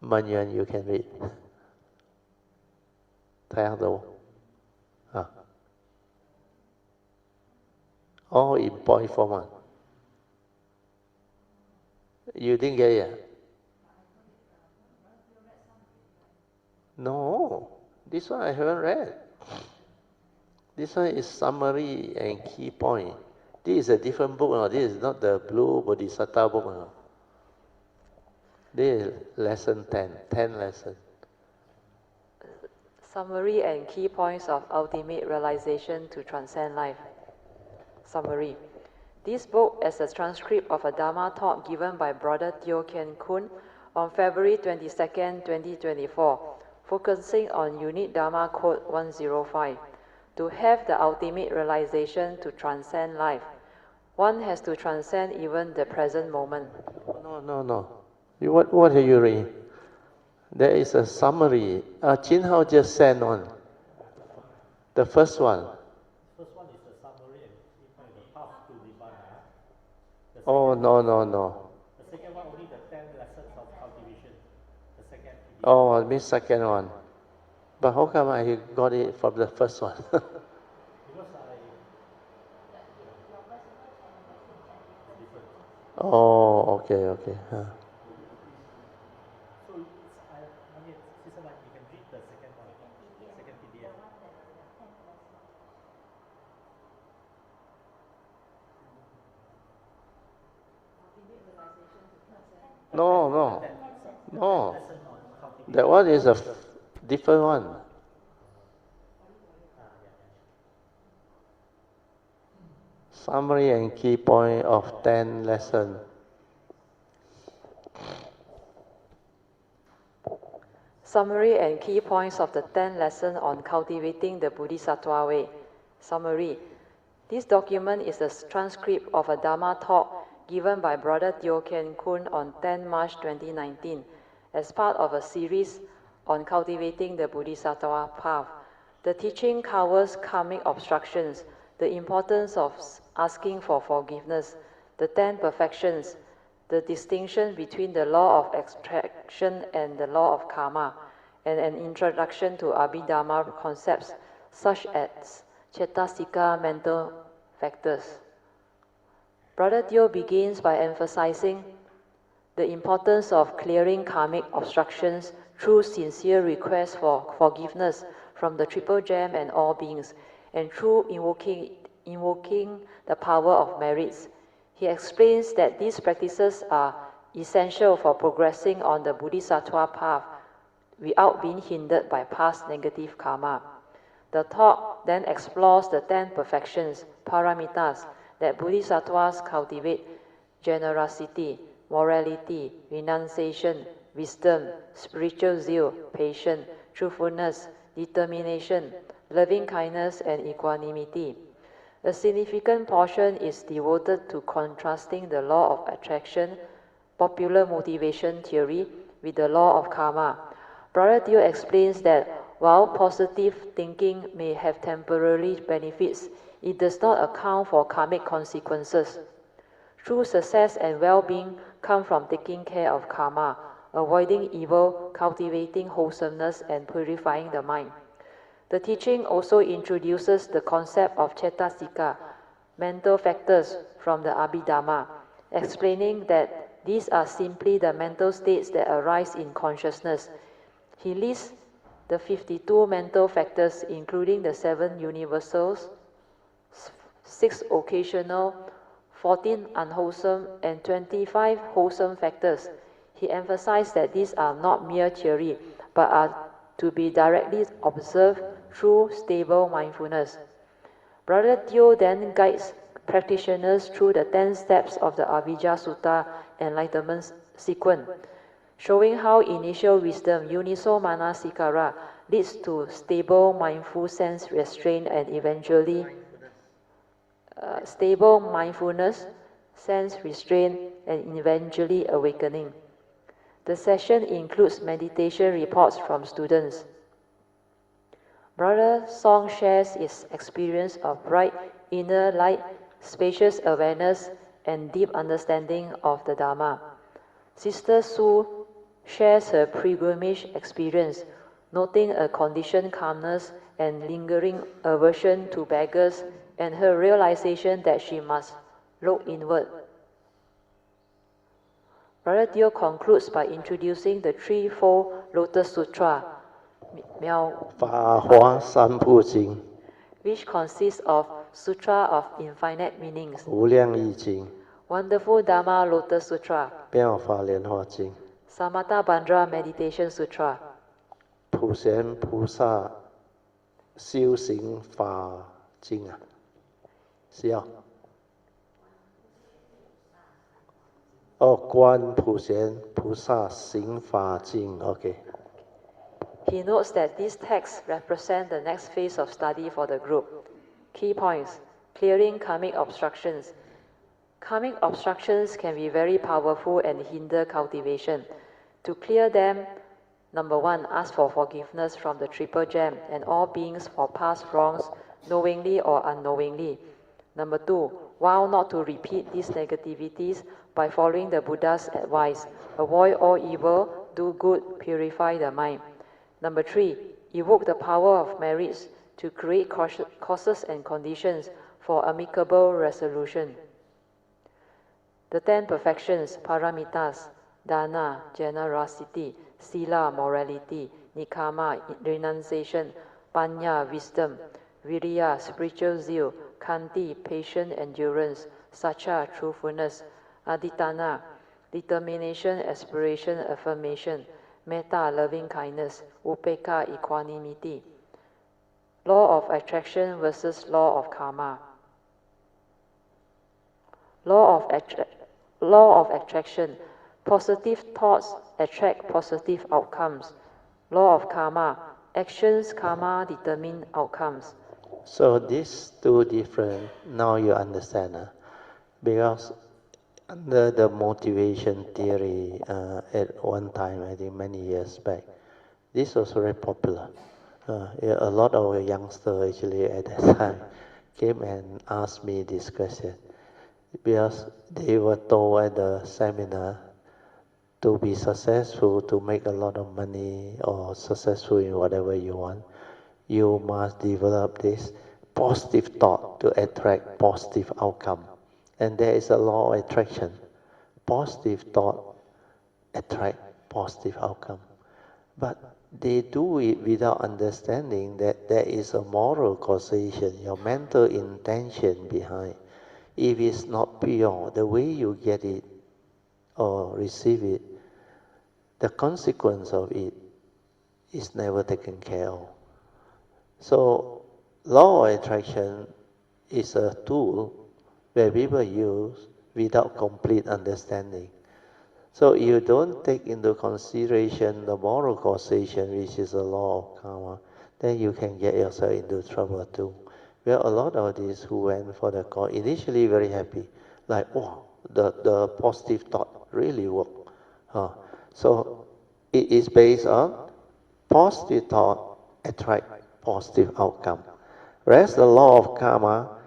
Manyan, you can read. Thái Độ. All in point format. You didn't get it? No, this one I haven't read. This one is summary and key point. This is a different book. No? This is not the Blue Bodhisattva book. No? This is lesson 10 lessons.
Summary and key points of ultimate realization to transcend life. Summary. This book is a transcript of a Dharma talk given by Brother Teo Kian Kun on February 22nd, 2024, focusing on Unit Dharma Code 105. To have the ultimate realization to transcend life, one has to transcend even the present moment.
No. What are you reading? There is a summary. Jin Hao just sent on. The first one.
The first one is the summary and the path to Nibbana.
Oh, no.
The second one, only the 10 lessons of cultivation. The second.
Oh, I missed second one. But how come I got it from the first one?
Because
Oh, okay, okay.
So, Sister Mike, you can read the second one, second PDF.
No, no, no.
Lesson on cultivating.
That one is a different one. Summary and key point of 10 lesson.
Summary and key points of the 10 lessons on cultivating the Bodhisattva way. Summary. This document is a transcript of a Dharma talk given by Brother Teo Kian Kun on 10 March 2019 as part of a series on cultivating the Bodhisattva path. The teaching covers karmic obstructions, the importance of asking for forgiveness, the 10 perfections, the distinction between the law of extraction and the law of karma, and an introduction to Abhidharma concepts such as Cetasika mental factors. Brother Teo begins by emphasizing the importance of clearing karmic obstructions through sincere requests for forgiveness from the Triple Gem and all beings, and through invoking the power of merits. He explains that these practices are essential for progressing on the Bodhisattva path without being hindered by past negative karma. The talk then explores the 10 perfections, paramitas, that Bodhisattvas cultivate: generosity, morality, renunciation, wisdom, spiritual zeal, patience, truthfulness, determination, loving kindness, and equanimity. A significant portion is devoted to contrasting the law of attraction, popular motivation theory, with the law of karma. Brother Teo explains that while positive thinking may have temporary benefits, it does not account for karmic consequences. True success and well-being come from taking care of karma, avoiding evil, cultivating wholesomeness, and purifying the mind. The teaching also introduces the concept of Cetasika, mental factors from the Abhidharma, explaining that these are simply the mental states that arise in consciousness. He lists the 52 mental factors, including the 7 universals, 6 occasional, 14 unwholesome, and 25 wholesome factors. He emphasized that these are not mere theory, but are to be directly observed through stable mindfulness. Brother Teo then guides practitioners through the 10 steps of the Avijja Sutta enlightenment sequence, showing how initial wisdom, Uniso Manasikara, leads to stable mindful sense restraint and eventually stable mindfulness, sense restraint, and eventually awakening. The session includes meditation reports from students. Brother Song shares his experience of bright inner light, spacious awareness, and deep understanding of the Dharma. Sister Su shares her pilgrimage experience, noting a conditioned calmness and lingering aversion to beggars, and her realization that she must look inward. Brother Teo concludes by introducing the threefold Lotus Sutra,
法华三部经
which consists of Sutra of Infinite Meanings,
无量易经
Wonderful Dharma Lotus Sutra,
妙法莲华经
Samatha Bandra Meditation Sutra,
普贤菩萨修行法经啊，是要哦，观普贤菩萨行法经 ，OK。
He notes that these texts represent the next phase of study for the group. Key points: clearing karmic obstructions. Karmic obstructions can be very powerful and hinder cultivation. To clear them, number 1, ask for forgiveness from the Triple Gem and all beings for past wrongs, knowingly or unknowingly. Number 2, vow not to repeat these negativities by following the Buddha's advice. Avoid all evil, do good, purify the mind. Number 3, evoke the power of merits to create causes and conditions for amicable resolution. The 10 perfections, paramitas, dana, generosity, sila, morality, nikama, renunciation, panya, wisdom, viriya, spiritual zeal, khanti, patient endurance, sacha, truthfulness, aditana, determination, aspiration, affirmation, metta, loving kindness, upeka, equanimity. Law of attraction versus law of karma. Law of attraction. Positive thoughts attract positive outcomes. Law of karma. Actions, karma determine outcomes.
So these two different, now you understand, because under the motivation theory, at one time, I think many years back, this was very popular. Yeah, a lot of youngsters actually at that time came and asked me this question because they were told at the seminar to be successful, to make a lot of money or successful in whatever you want, you must develop this positive thought to attract positive outcome. And there is a law of attraction. Positive thought attract positive outcome. But they do it without understanding that there is a moral causation, your mental intention behind. If it's not pure, the way you get it or receive it, the consequence of it is never taken care of. So, law of attraction is a tool where people use without complete understanding. So you don't take into consideration the moral causation, which is the law of karma, then you can get yourself into trouble too. Well, a lot of these who went for the course initially very happy, like, wow, the positive thought really worked. So it is based on positive thought attract positive outcome. Whereas the law of karma,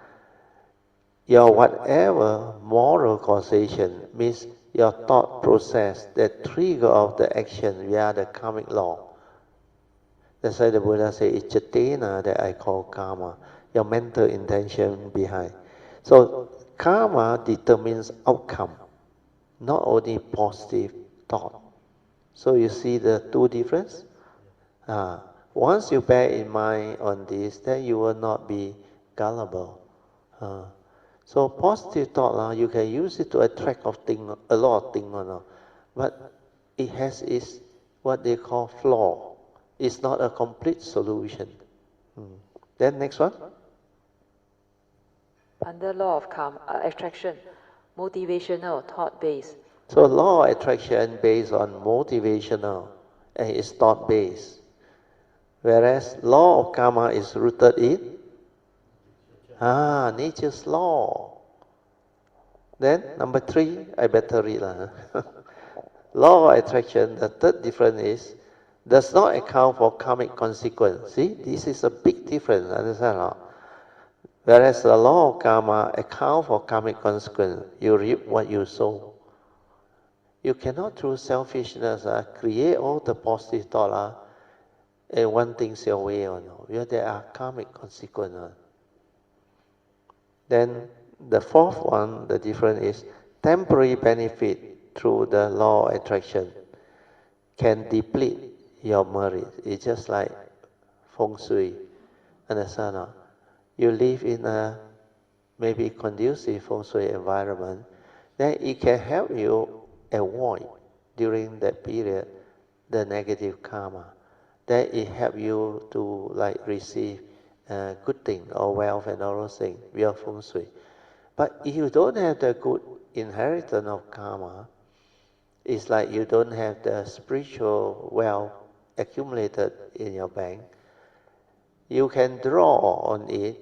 your whatever moral causation means your thought process, the trigger of the action via the karmic law. That's why the Buddha says it's cetana that I call karma, your mental intention behind. So karma determines outcome, not only positive thought. So you see the two difference? Once you bear in mind on this, then you will not be gullible. So positive thought, you can use it to attract a lot of things, but it has its what they call flaw. It's not a complete solution. Then next one.
Under law of karma, attraction, motivational, thought-based.
So law of attraction based on motivational and it's thought based. Whereas law of karma is rooted in nature's law. Then number 3, I better read. Law of attraction, the third difference is, does not account for karmic consequence. See, this is a big difference, understand? Whereas the law of karma account for karmic consequence. You reap what you sow. You cannot through selfishness create all the positive thought and one thing's your way or no. Because there are karmic consequences. Then the fourth one, the difference is temporary benefit through the law of attraction can deplete your merit. It's just like feng shui. Understand? You live in a maybe conducive feng shui environment, then it can help you avoid during that period the negative karma. Then it help you to receive good thing or wealth and all those things via feng shui. But if you don't have the good inheritance of karma, it's like you don't have the spiritual wealth accumulated in your bank. You can draw on it,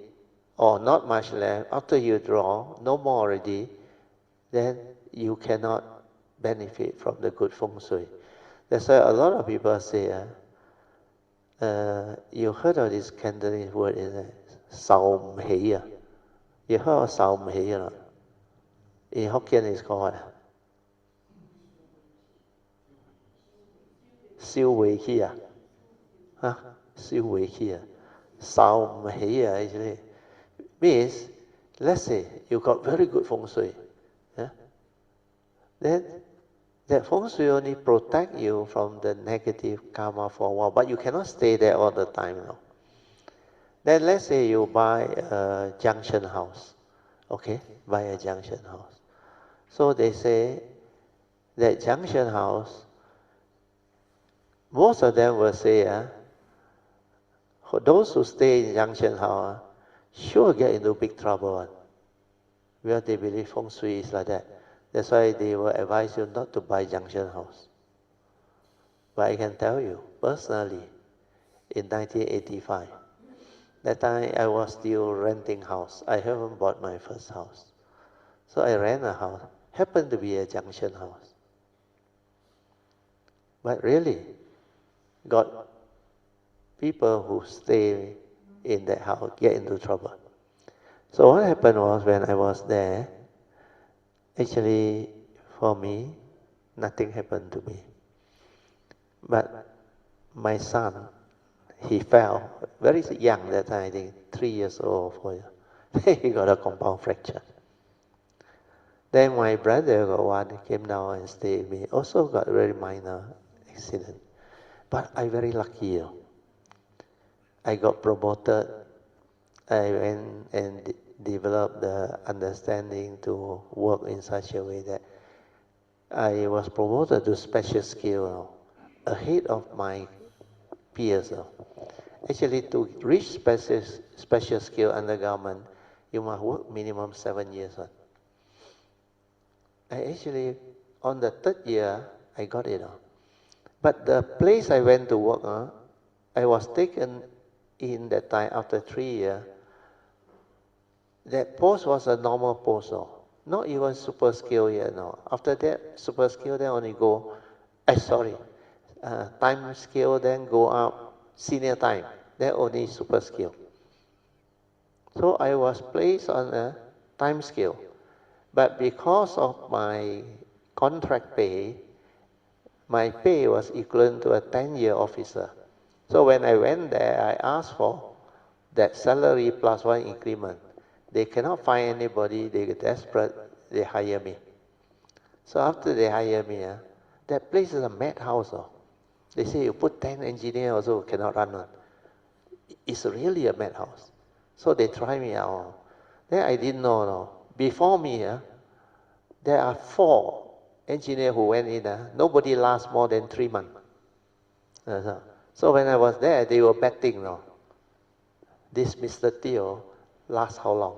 or not much left. After you draw, no more already, then you cannot benefit from the good feng shui. That's why a lot of people say, you heard of this Cantonese word, is it? Sao Mei. You heard of Sao Mei or not? In Hokkien it's called what? Siêu Wei Kia. Siêu Wei Kia. Sao Mei actually means, let's say you got very good feng shui. then that feng shui only protect you from the negative karma for a while, but you cannot stay there all the time. No? Then let's say you buy a junction house, okay? Buy a junction house. So they say that junction house, most of them will say, those who stay in junction house, sure get into big trouble. Because they believe feng shui is like that. That's why they will advise you not to buy junction house. But I can tell you, personally, in 1985, that time I was still renting house. I haven't bought my first house. So I rent a house. Happened to be a junction house. But really, got people who stay in that house get into trouble. So what happened was when I was there, actually for me, nothing happened to me. But my son, he fell very young that time, I think 3 years old or 4 years. He got a compound fracture. Then my brother got one, came down and stayed with me, also got a very minor accident. But I very lucky. I got promoted. I went and developed the understanding to work in such a way that I was promoted to special skill ahead of my peers. Actually, to reach special skill under government, you must work minimum 7 years. I actually, on the 3rd year, I got it. But the place I went to work, I was taken in that time after 3 years. That post was a normal post, not even super skill yet. No. After that, super skill, then only go, time skill, then go up, senior time, then only super skill. So I was placed on a time scale. But because of my contract pay, my pay was equivalent to a 10-year officer. So when I went there, I asked for that salary plus 1 increment. They cannot find anybody, they get desperate, they hire me. So after they hire me, that place is a madhouse. They say you put 10 engineers also cannot run one. It's really a madhouse. So they try me out. Then I didn't know. No. Before me, there are 4 engineers who went in. Nobody lasts more than 3 months. So when I was there, they were betting. No. This Mr. Teo lasts how long?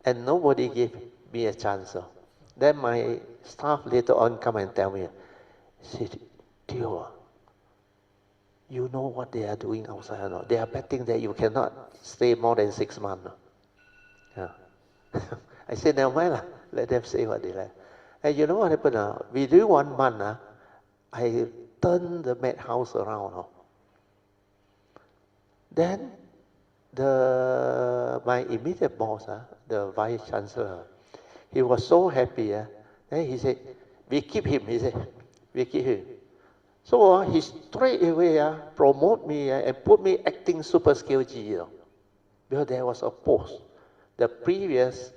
And nobody gave me a chance. Then my staff later on come and tell me, said, Teo, you know what they are doing outside or not? They are betting that you cannot stay more than 6 months. Yeah. I said, never mind, let them say what they like. And you know what happened? Within 1 month, I turned the madhouse around. Then my immediate boss, the vice chancellor, he was so happy. Then he said, we keep him. He said, we keep him. So he straight away promote me and put me acting super skill G. Because there was a post. The previous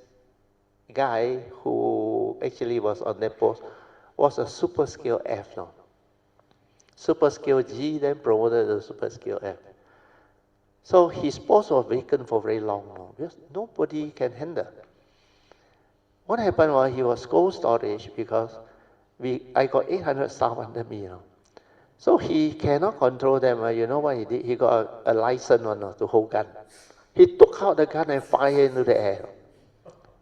guy who actually was on that post was a super skill F now. Super skill G then promoted to super skill F. So his post was vacant for very long now because nobody can handle. What happened was he was cold storage because I got 800 staff under me. So he cannot control them. You know what he did? He got a license to hold gun. He took out the gun and fired into the air.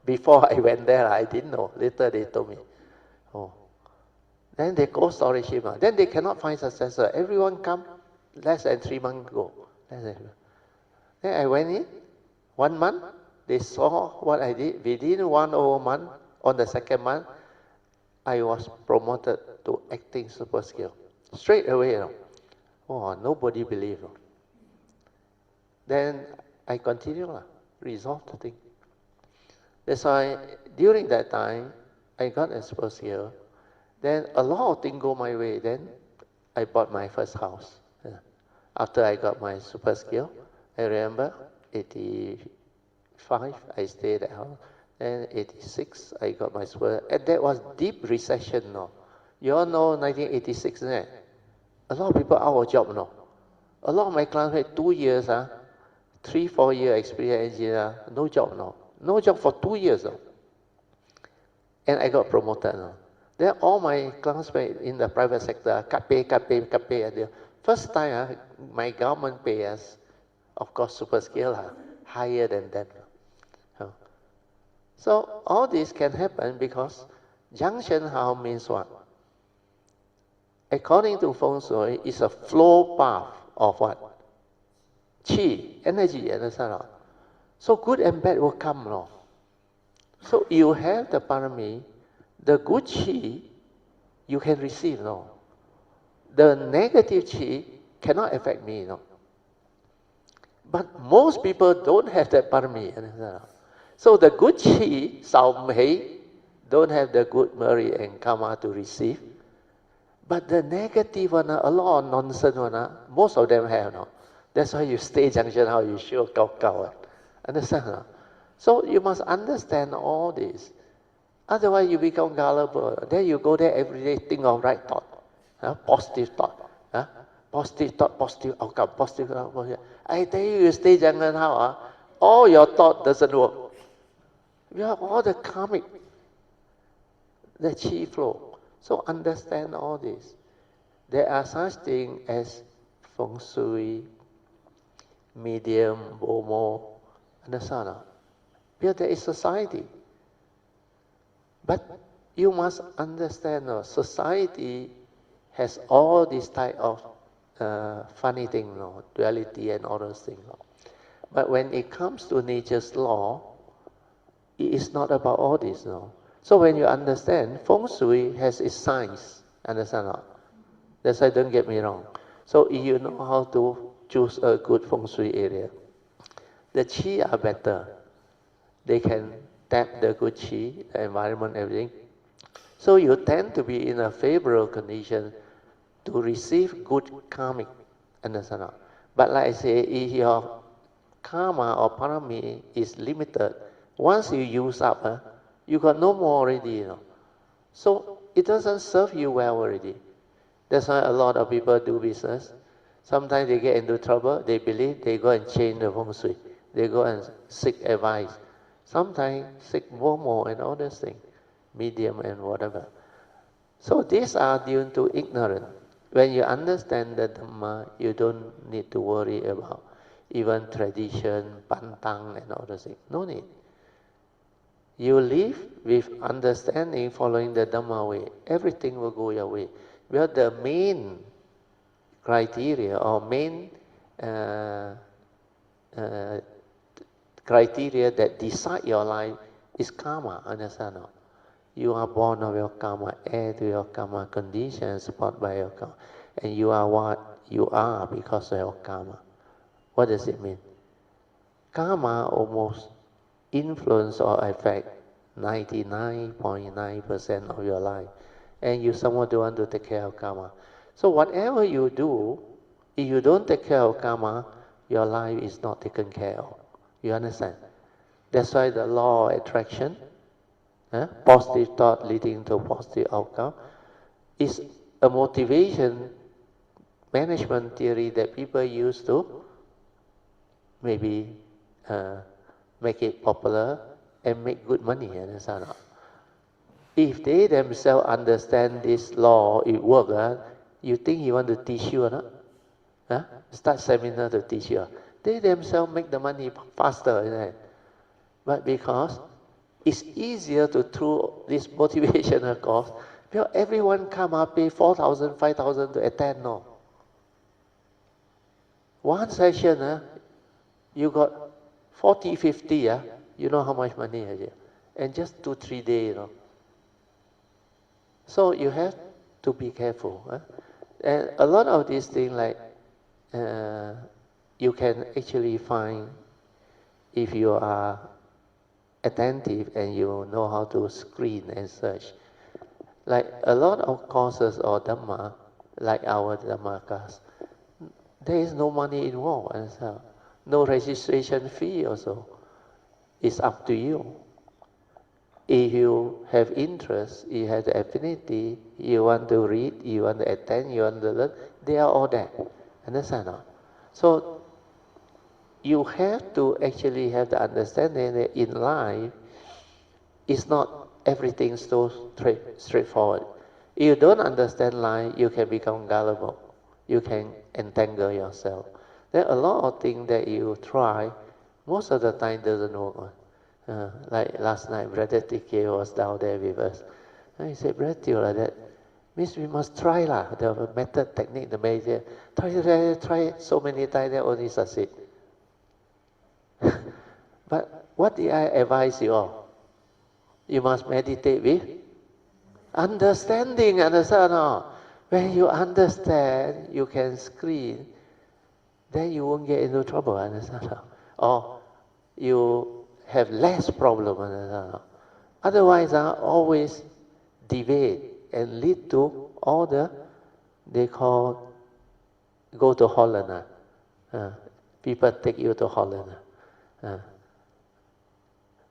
Before I went there, I didn't know. Later they told me. Oh. Then they cold storage him. Then they cannot find successor. Everyone come less than 3 months ago. Then I went in, 1 month, they saw what I did. Within 1 whole month, on the 2nd month, I was promoted to acting super skill. Straight away. Oh, nobody believed. Then I continue, resolve the thing. That's why during that time, I got a super skill. Then a lot of things go my way. Then I bought my first house. After I got my super skill, I remember 85, I stayed at house.
And 86, I got my super, and that was deep recession, no. You all know 1986, isn't it? A lot of people out of job, no. A lot of my clients had 2 years, 3-4 year experience engineer, no job, no. No job for 2 years, no. And I got promoted, no. Then all my classmates in the private sector, cut pay. First time, my government pay us, of course, super scale, higher than that. So all this can happen because junction house means what? According to Feng Shui, it's a flow path of what? Qi, energy, understand? So good and bad will come, no? So you have the parami, the good qi, you can receive, no? The negative qi cannot affect me, no? But most people don't have that parami, understand? So the good qi, sao mei, don't have the good merit and karma to receive. But the negative one, a lot of nonsense one, most of them have, no? That's why you stay junction how you sure gao. Understand? No? So you must understand all this. Otherwise you become gullible. Then you go there every day, think of right thought. Positive thought. Positive thought, positive outcome, positive outcome. I tell you, you stay junction how, all your thought doesn't work. You have all the karmic, the chi flow. So understand all this. There are such things as feng shui, medium, bomo, understand? Because there is society. But you must understand, society has all this type of funny thing, duality and all those things. But when it comes to nature's law, it is not about all this. So when you understand, feng shui has its science, understand? That's why don't get me wrong. So if you know how to choose a good feng shui area, the qi are better. They can tap the good qi, the environment, everything. So you tend to be in a favorable condition to receive good karmic, understand? But like I say, if your karma or parami is limited, once you use up, you got no more already. So it doesn't serve you well already. That's why a lot of people do business. Sometimes they get into trouble, they believe they go and change the feng shui. They go and seek advice. Sometimes seek momo and all those things, medium and whatever. So these are due to ignorance. When you understand the Dhamma, you don't need to worry about even tradition, pantang and all those things. No need. You live with understanding, following the Dhamma way. Everything will go your way. Well, the main criteria or main criteria that decide your life is karma, understand? You are born of your karma, heir to your karma, conditioned, supported by your karma. And you are what you are because of your karma. What does it mean? Karma almost influence or affect 99.9% of your life. And you somewhat don't want to take care of karma. So whatever you do, if you don't take care of karma, your life is not taken care of. You understand? That's why the law of attraction, positive thought leading to positive outcome, is a motivation management theory that people use to maybe make it popular and make good money. Understand? If they themselves understand this law, it works, you think he want to teach you or not? Start seminar to teach you. They themselves make the money faster, isn't it? But because it's easier to through this motivational course, because everyone come up pay 4,000, 5,000 to attend, no. One session, you got 40, 50, you know how much money is it? And just 2-3 days, So you have to be careful. And a lot of these things, like you can actually find if you are attentive and you know how to screen and search. Like a lot of courses or Dhamma, like our Dhamma class, there is no money involved, and so no registration fee also. It's up to you. if you have interest, you have the affinity, you want to read, you want to attend, you want to learn, they are all there. Understand? No? So you have to actually have the understanding that in life, it's not everything so straightforward. If you don't understand life, you can become gullible. You can entangle yourself. There are a lot of things that you try, most of the time doesn't work. Like last night, Brother TK was down there with us. And he said, Brother Teo, like that means we must try lah. The method, technique, the measure. Try so many times, then only succeed. But what did I advise you all? You must meditate with understanding, understand? No? When you understand, you can screen, then you won't get into trouble, understand? No? Or you have less problem, understand? No? Otherwise, always deviate and lead to all the, they call, go to Holland. People take you to Holland.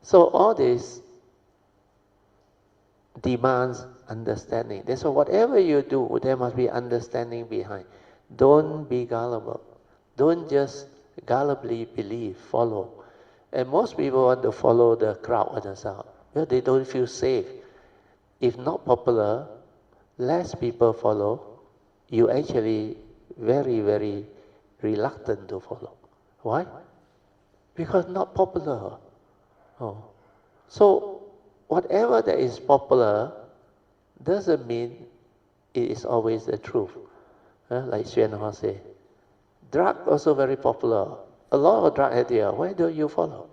So all this demands understanding. That's why whatever you do, there must be understanding behind. Don't be gullible. Don't just gullibly believe, follow. And most people want to follow the crowd themselves. Well, they don't feel safe. If not popular, less people follow, you actually very, very reluctant to follow. Why? Because not popular. Oh. So whatever that is popular doesn't mean it is always the truth. Like Xuan Hua say, drug also very popular. A lot of drug idea. Why don't you follow?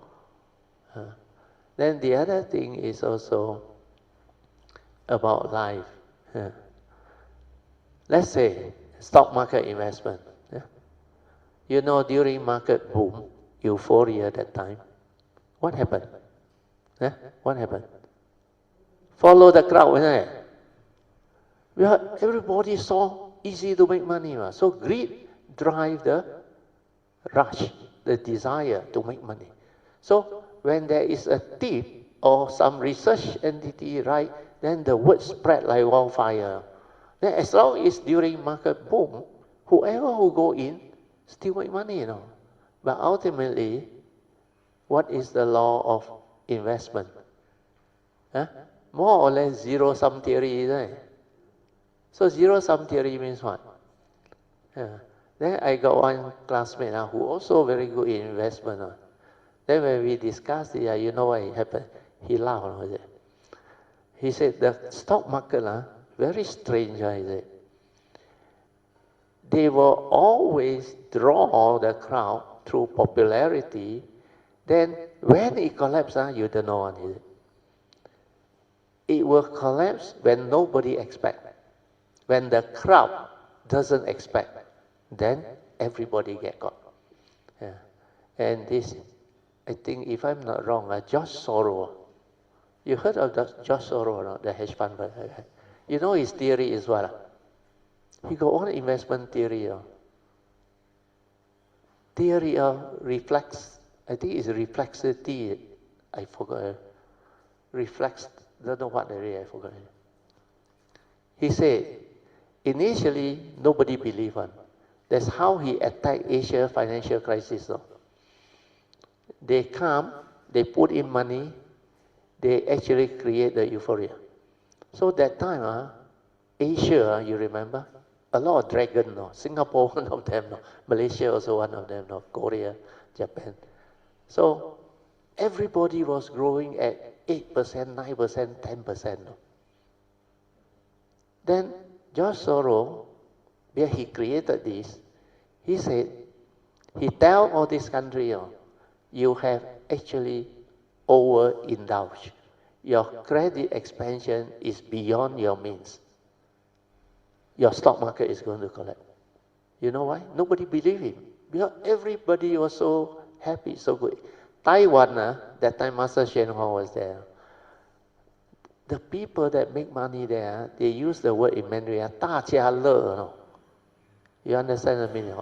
Then the other thing is also about life. Let's say stock market investment. You know, during market boom, euphoria that time, what happened? What happened? Follow the crowd, isn't it? Well, everybody saw easy to make money. So greed drive the rush, the desire to make money. So when there is a tip or some research entity, right, then the word spread like wildfire. Then as long as during market boom, whoever who go in still make money, you know. But ultimately, what is the law of investment? More or less zero-sum theory, isn't it? So zero-sum theory means what? Then I got one classmate who also very good in investment. Then when we discussed it, you know what happened? He laughed. He said, the stock market, very strange, he said. They will always draw the crowd through popularity. Then when it collapses, you don't know what it is. It will collapse when nobody expects. When the crowd doesn't expect, then everybody get caught. And this, I think, if I'm not wrong, George Soros. You heard of George Soros, no? The hedge fund? You know his theory is what? He got one investment theory. Theory of reflex. I think it's reflexivity. I forgot. Reflex. Don't know what area. I forgot. He said, initially nobody believed him. That's how he attacked Asia financial crisis. They come, they put in money, they actually create the euphoria. So that time, Asia, you remember, a lot of dragon. Singapore, one of them. Malaysia also one of them. Korea, Japan. So everybody was growing at 8%, 9%, 10%. Then George Soros, where he created this, he said, he tell all this country, you have actually overindulged. Your credit expansion is beyond your means. Your stock market is going to collapse. You know why? Nobody believed him. Because everybody was so happy, so good. Taiwan, that time Master Shen Hua was there. The people that make money there, they use the word in Mandarin, 大家乐. You understand the meaning?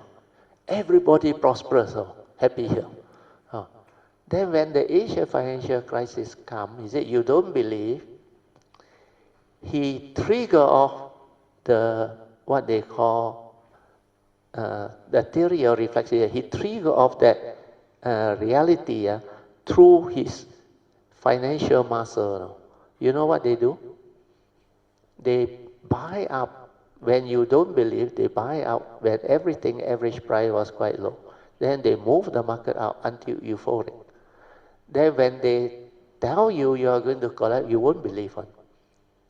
Everybody prosperous, happy here.
Then when the Asia financial crisis come, he said, you don't believe, he trigger off the, what they call, the theory of reflection. He trigger off that reality through his financial muscle. You know what they do? They buy up, when you don't believe, they buy up when everything, average price was quite low. Then they move the market out until euphoric. Then when they tell you you are going to collapse, you won't believe it.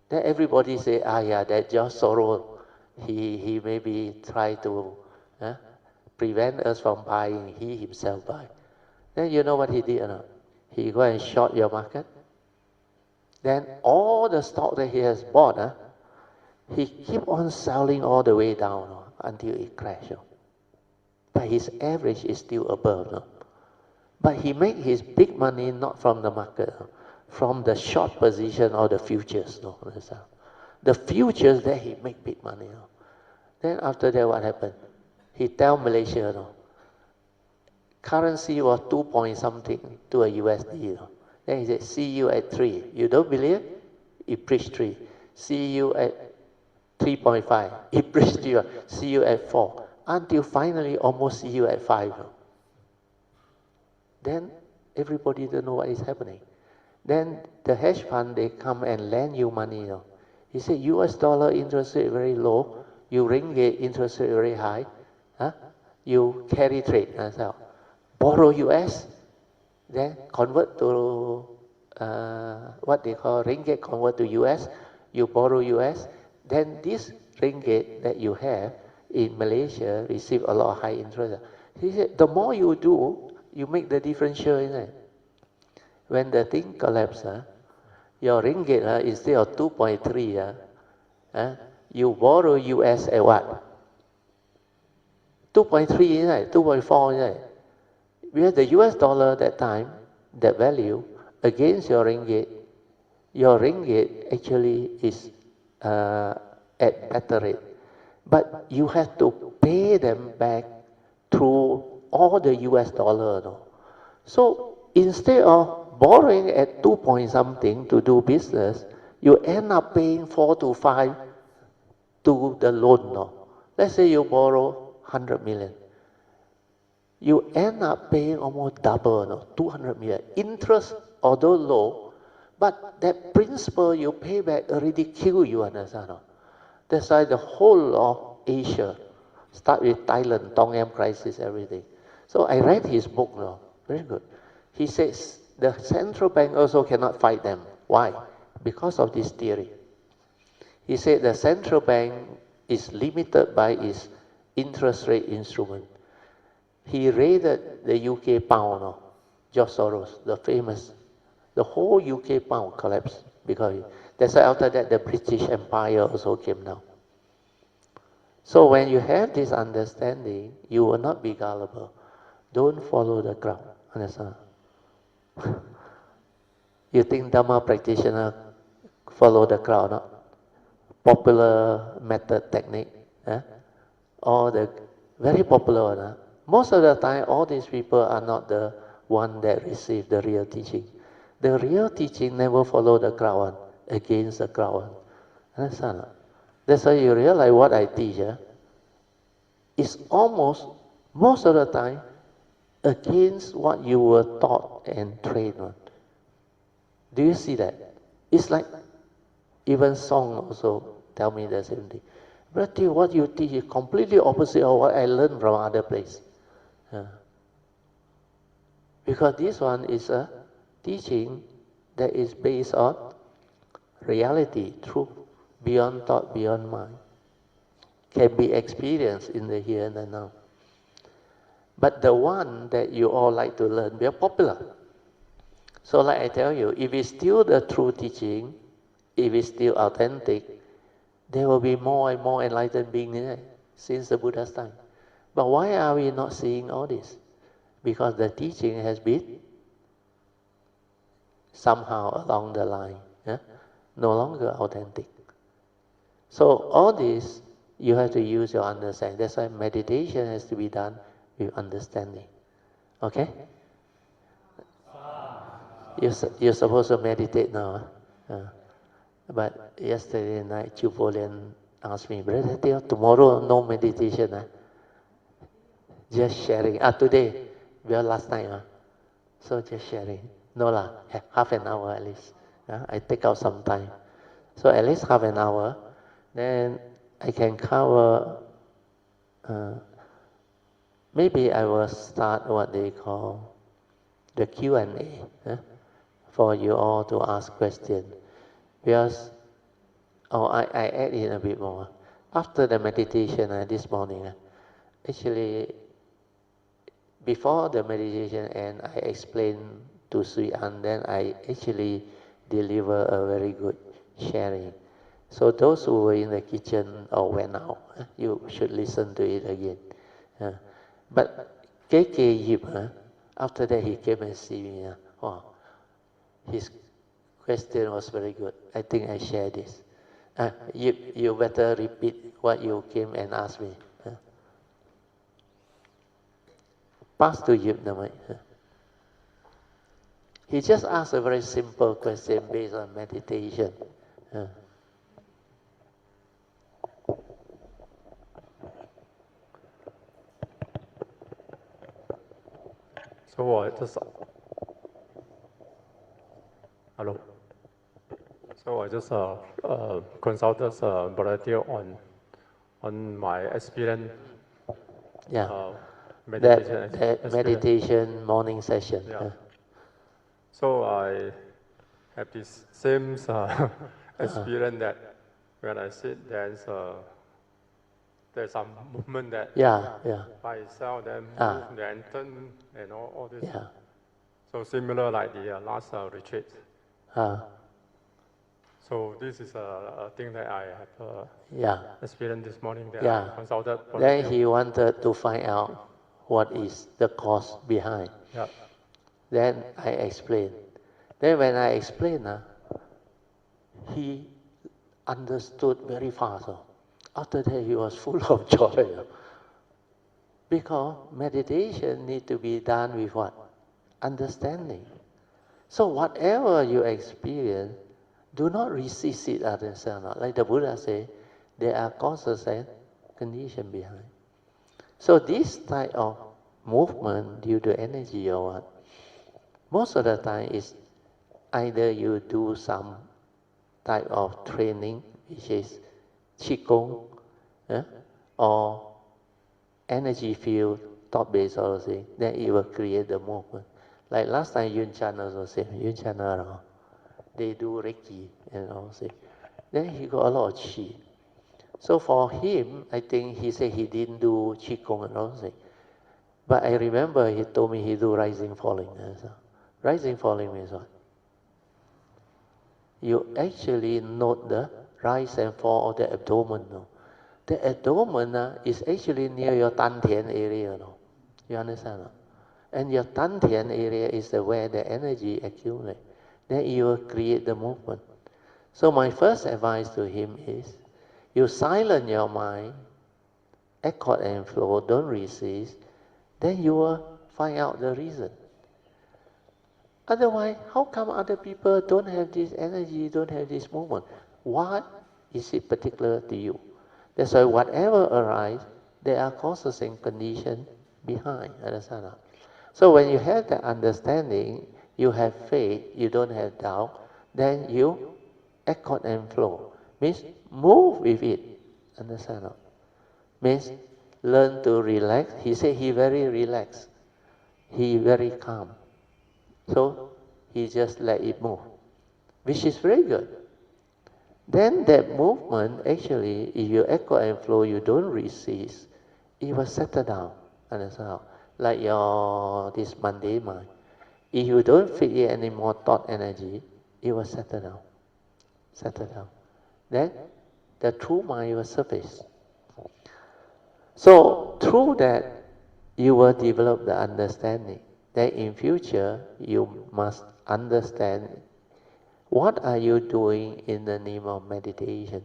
Then everybody say, yeah, that's just sorrow. He maybe try to prevent us from buying. He himself buy. Then you know what he did or not? He go and short your market. Then all the stock that he has bought, he keep on selling all the way down until it crash. But his average is still above. But he make his big money not from the market, from the short position or the futures. The futures that he make big money. Then after that, what happened? He tell Malaysia, currency was 2 point something to a USD. Then he said, see you at 3. You don't believe? He preached 3. See you at 3.5. He preached you. See you at 4. Until finally almost see you at 5. Then everybody don't know what is happening. Then the hedge fund, they come and lend you money. He said, US dollar interest rate very low. You ringgit interest rate very high. You carry trade. Borrow US, then convert to what they call ringgit, convert to US. You borrow US. Then this ringgit that you have in Malaysia receive a lot of high interest. He said, the more you do, you make the differential, isn't it? When the thing collapses, your ringgit instead of 2.3, you borrow US at what? 2.3, isn't it? 2.4, isn't it? Because the US dollar that time, that value, against your ringgit actually is at better rate. But you have to pay them back through all the US dollar. So instead of borrowing at 2 point something to do business, you end up paying 4 to 5 to the loan. Let's say you borrow 100 million. You end up paying almost double, 200 million. Interest, although low, but that principal you pay back already kill you, understand? That's why the whole of Asia, start with Thailand, Tong Am crisis, everything. So I read his book now, very good. He says the central bank also cannot fight them. Why? Because of this theory. He said the central bank is limited by its interest rate instrument. He raided the UK pound, George Soros, the famous, the whole UK pound collapsed because that's why after that the British Empire also came down. So when you have this understanding, you will not be gullible. Don't follow the crowd. Understand? You think Dharma practitioner follow the crowd, not? Popular method technique, or the very popular one. Most of the time, all these people are not the one that receive the real teaching. The real teaching never follow the crowd against the crowd. Understand? That's why you realize what I teach is almost, most of the time, against what you were taught and trained on. Do you see that? It's like, even song also tell me the same thing. Brother, what you teach is completely opposite of what I learned from other place. Because this one is a teaching that is based on reality, truth, beyond thought, beyond mind. Can be experienced in the here and the now. But the one that you all like to learn, we are popular. So like I tell you, if it's still the true teaching, if it's still authentic, there will be more and more enlightened beings in it since the Buddha's time. But why are we not seeing all this? Because the teaching has been somehow along the line, no longer authentic. So all this, you have to use your understanding. That's why meditation has to be done with understanding. Okay? You're supposed to meditate now. But yesterday night, Chupolian asked me, Brother Theo, tomorrow no meditation. Just sharing. Today, well, last night. So just sharing. No lah, half an hour at least. I take out some time. So at least half an hour. Then I can cover, maybe I will start what they call the Q&A for you all to ask questions. Because, I add in a bit more. After the meditation this morning, actually, before the meditation and I explain to Sui An, then I actually deliver a very good sharing. So those who were in the kitchen or went out, you should listen to it again. But KK Yip, after that he came and see me. Wow, his question was very good. I think I share this. You better repeat what you came and asked me. Pass to Yip the mic. He just asked a very simple question based on meditation.
So I just hello. So I just consulted Brother Theo on my experience. Meditation.
That meditation morning session.
Yeah. So I have this same experience that when I sit, there's some movement that by itself, then move, then turn, and all this.
Yeah.
So similar like the last retreat. So this is a thing that I have experienced this morning that I consulted.
Then he wanted to find out what is the cause behind.
Yeah.
Then I explained. Then when I explained, he understood very fast. After that, he was full of joy. Because meditation needs to be done with what? Understanding. So whatever you experience, do not resist it, understand. Like the Buddha said, there are causes and conditions behind. So this type of movement due to energy or what, most of the time is either you do some type of training, which is Qigong, or energy field, thought-based sort of thing, then it will create the movement. Like last time Yun Chan also said, Yun Chan around, they do Reiki and all that. Then he got a lot of Qi. So for him, I think he said he didn't do Qigong and all that. But I remember he told me he do rising, falling. Rising, falling means what? You actually note the rise and fall of the abdomen. No? The abdomen is actually near your Dantian area. No? You understand? No? And your Dantian area is where the energy accumulates. Then you will create the movement. So my first advice to him is, you silence your mind, accord and flow, don't resist, then you will find out the reason. Otherwise, how come other people don't have this energy, don't have this movement? What is it particular to you? That's why whatever arises, there are causes and conditions behind. Understand? So when you have that understanding, you have faith, you don't have doubt, then you accord and flow. Means move with it. Understand? Means learn to relax. He said he very relaxed. He very calm. So he just let it move, which is very good. Then that movement, actually, if you echo and flow, you don't resist, it will settle down. Understand? Like this mundane mind. If you don't feed it any more thought energy, it will settle down. Settle down. Then the true mind will surface. So through that, you will develop the understanding that in future you must understand what are you doing in the name of meditation.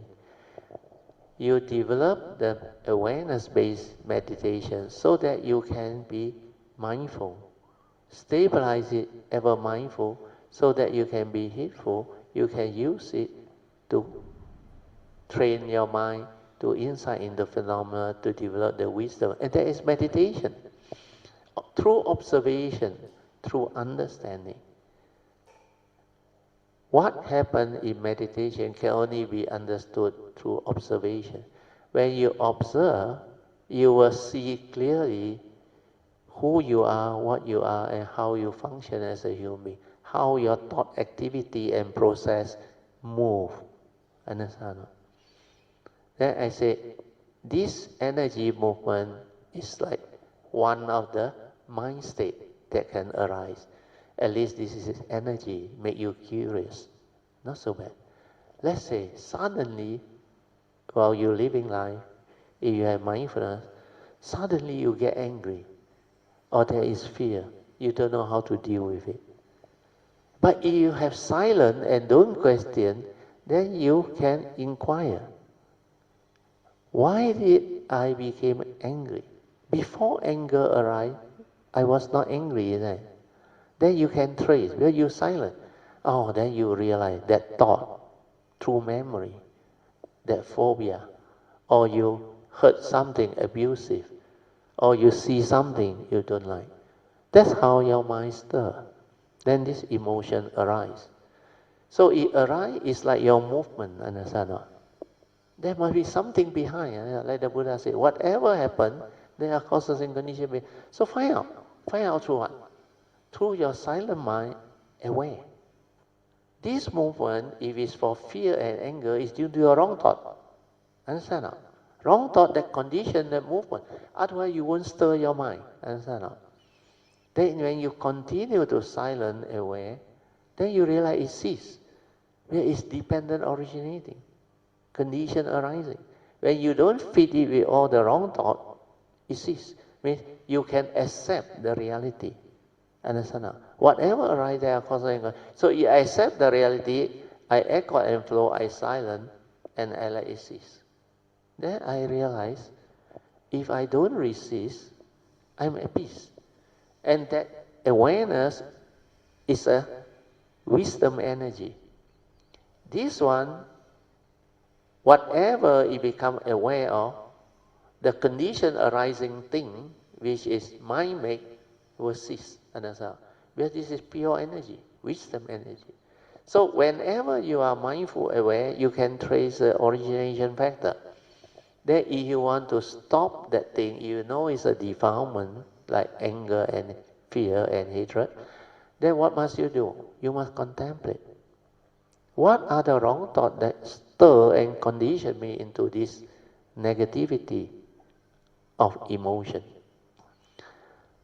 You develop the awareness-based meditation so that you can be mindful. Stabilize it, ever mindful,
so that you can be heedful, you can use it to train your mind to insight in the phenomena, to develop the wisdom. And that is meditation. Through observation, through understanding. What happens in meditation can only be understood through observation. When you observe, you will see clearly who you are, what you are, and how you function as a human being. How your thought activity and process move. Understand? Then I say, this energy movement is like one of the mind state that can arise. At least this is energy, make you curious. Not so bad. Let's say suddenly, while you're living life, if you have mindfulness, suddenly you get angry, or there is fear. You don't know how to deal with it. But if you have silence and don't question, then you can inquire. Why did I become angry? Before anger arrived, I was not angry then. Then you can trace, where you silent. Oh, then you realize that thought, through memory, that phobia, or you heard something abusive, or you see something you don't like. That's how your mind stirs. Then this emotion arises. So it arises, it's like your movement, understand not? There must be something behind, like the Buddha said, whatever happened, there are causes and conditions behind. So find out. Find out through what? Through your silent mind, aware. This movement, if it's for fear and anger, is due to your wrong thought. Understand not? Wrong thought that condition that movement. Otherwise you won't stir your mind. Understand not? Then when you continue to silent aware, then you realize it ceases. Where it's dependent originating. Condition arising. When you don't feed it with all the wrong thought, it ceases. Means you can accept the reality. Understand now? Whatever arises, there are causes and conditions. So if I accept the reality, I echo and flow, I silent, and I let it cease. Then I realize, if I don't resist, I'm at peace. And that awareness is a wisdom energy. This one, whatever you become aware of, the condition arising thing, which is mind make, will cease. Understand? Because this is pure energy, wisdom energy. So whenever you are mindful aware, you can trace the origination factor. Then if you want to stop that thing, you know it's a defilement, like anger and fear and hatred, then what must you do? You must contemplate. What are the wrong thoughts that stir and condition me into this negativity of emotion?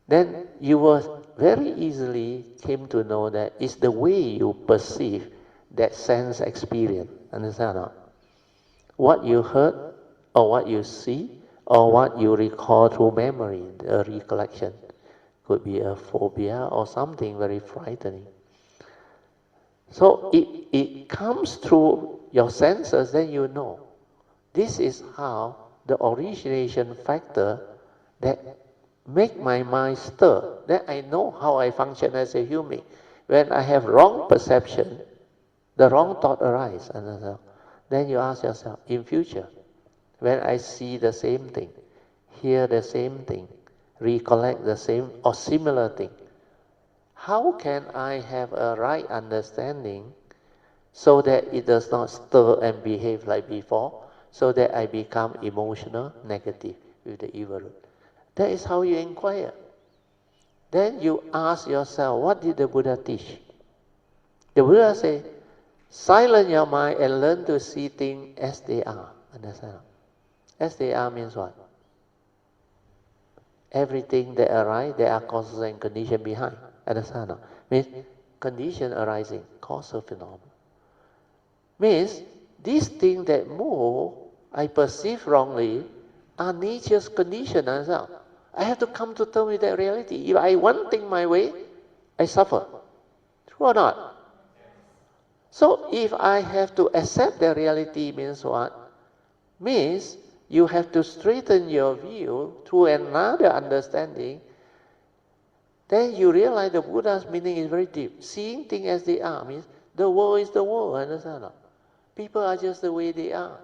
Then you will very easily came to know that it's the way you perceive that sense experience. Understand or not? What you heard, or what you see, or what you recall through memory, the recollection. Could be a phobia or something very frightening. So it comes through your senses, then you know. This is how the origination factor that make my mind stir. Then I know how I function as a human. When I have wrong perception, the wrong thought arises. Then you ask yourself, in future, when I see the same thing, hear the same thing, recollect the same or similar thing, how can I have a right understanding so that it does not stir and behave like before, so that I become emotional, negative with the evil root? That is how you inquire. Then you ask yourself, what did the Buddha teach? The Buddha said, silence your mind and learn to see things as they are. Understand? As they are means what? Everything that arises, there are causes and conditions behind. Understand? Means condition arising, causal phenomenon. Means these things that move, I perceive wrongly, are nature's condition. Understand? I have to come to terms with that reality. If I want things my way, I suffer. True or not? So if I have to accept the reality means what? Means you have to straighten your view through another understanding.
Then you realize the Buddha's meaning is very deep. Seeing things as they are means the world is the world, understand or not? People are just the way they are.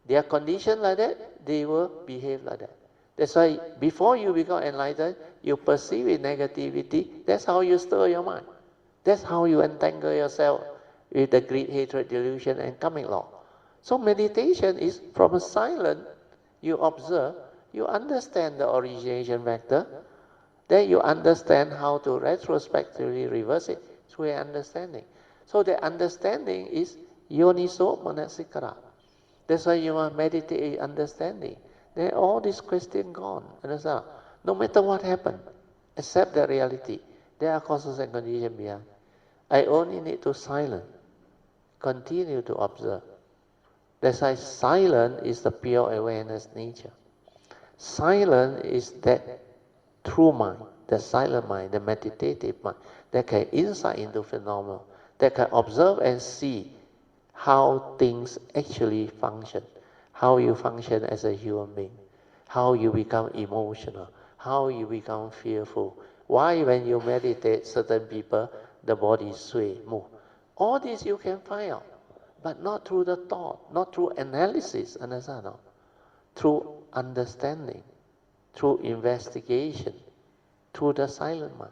They are conditioned like that, they will behave like that. That's why before you become enlightened, you perceive it negativity. That's how you stir your mind. That's how you entangle yourself with the greed, hatred, delusion, and karmic law. So meditation is from a silent, you observe, you understand the origination vector, then you understand how to retrospectively reverse it through an understanding. So the understanding is yoniso manasikara. That's why you must meditate understanding. Then all these questions gone. Understand? No matter what happened, accept the reality. There are causes and conditions behind. I only need to silence. Continue to observe. That's why silence is the pure awareness nature. Silence is that true mind, the silent mind, the meditative mind, that can insight into phenomena, that can observe and see how things actually function, how you function as a human being, how you become emotional, how you become fearful, why when you meditate certain people, the body sway, move. All this you can find out, but not through the thought, not through analysis, understand? No? Through understanding, through investigation, through the silent mind.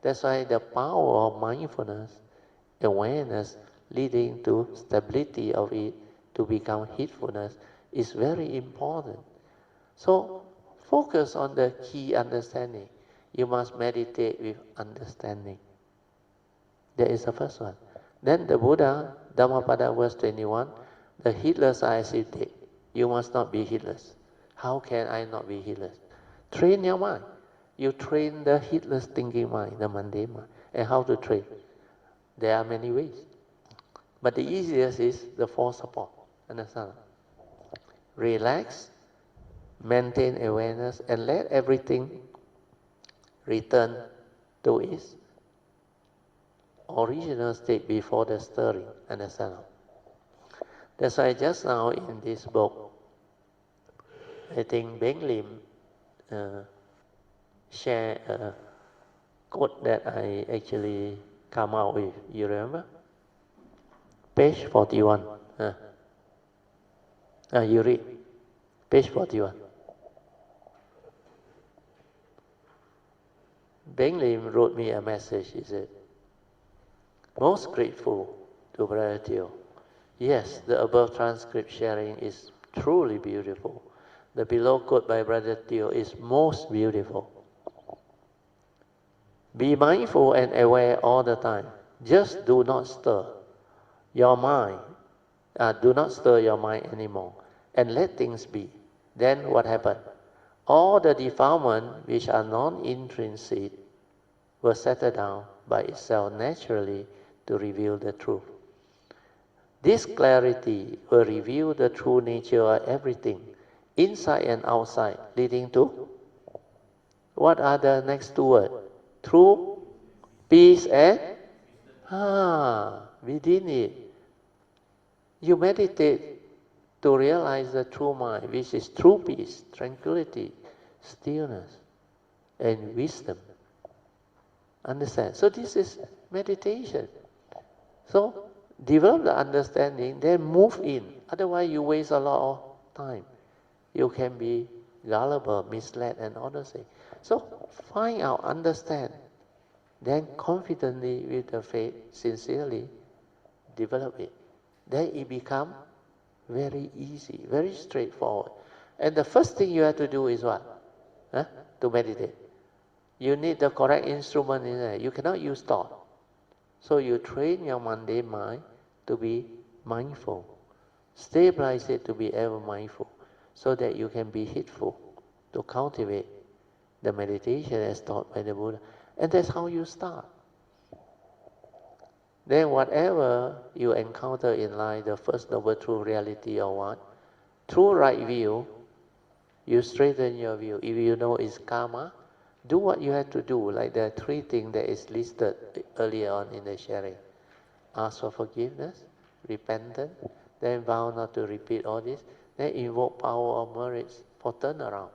That's why the power of mindfulness, awareness, leading to stability of it, to become heedfulness, is very important. So focus on the key understanding. You must meditate with understanding. That is the first one. Then the Buddha, Dhammapada verse 21, the heedless are as if dead. You must not be heedless. How can I not be heedless? Train your mind. You train the heedless thinking mind, the mundane mind. And how to train? There are many ways. But the easiest is the four support. Understand? Relax, maintain awareness, and let everything return to its original state before the stirring. Understand? That's why just now in this book, I think Beng Lim share a quote that I actually come out with. You remember? Page 41. You read. Page 41. Beng Lim wrote me a message. He said, most grateful to Brother Teo. Yes, the above transcript sharing is truly beautiful. The below quote by Brother Teo is most beautiful. Be mindful and aware all the time. Just do not stir your mind. Do not stir your mind anymore. And let things be. Then what happened? All the defilement which are non-intrinsic will settle down by itself naturally to reveal the truth. This clarity will reveal the true nature of everything, inside and outside, leading to what are the next two words? Truth, peace, and within it. You meditate to realize the true mind, which is true peace, tranquility, stillness, and wisdom. Understand? So this is meditation. So develop the understanding, then move in. Otherwise you waste a lot of time. You can be gullible, misled, and all those things. So find out, understand, then confidently with the faith, sincerely develop it. Then it becomes very easy, very straightforward. And the first thing you have to do is what? To meditate. You need the correct instrument in there. You cannot use thought. So you train your mundane mind to be mindful. Stabilize it to be ever mindful, so that you can be heedful, to cultivate the meditation as taught by the Buddha. And that's how you start. Then whatever you encounter in life, the first noble true reality or what, through right view, you straighten your view. If you know it's karma, do what you have to do, like the three things that is listed earlier on in the sharing. Ask for forgiveness, repentance, then vow not to repeat all this, then invoke power of merits for turnaround.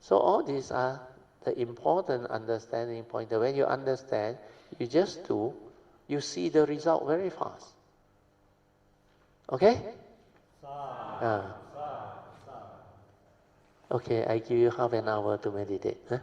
So all these are
the important understanding point. That when you understand, you just do, you see the result very fast. Okay? Okay, I give you half an hour to meditate. Huh?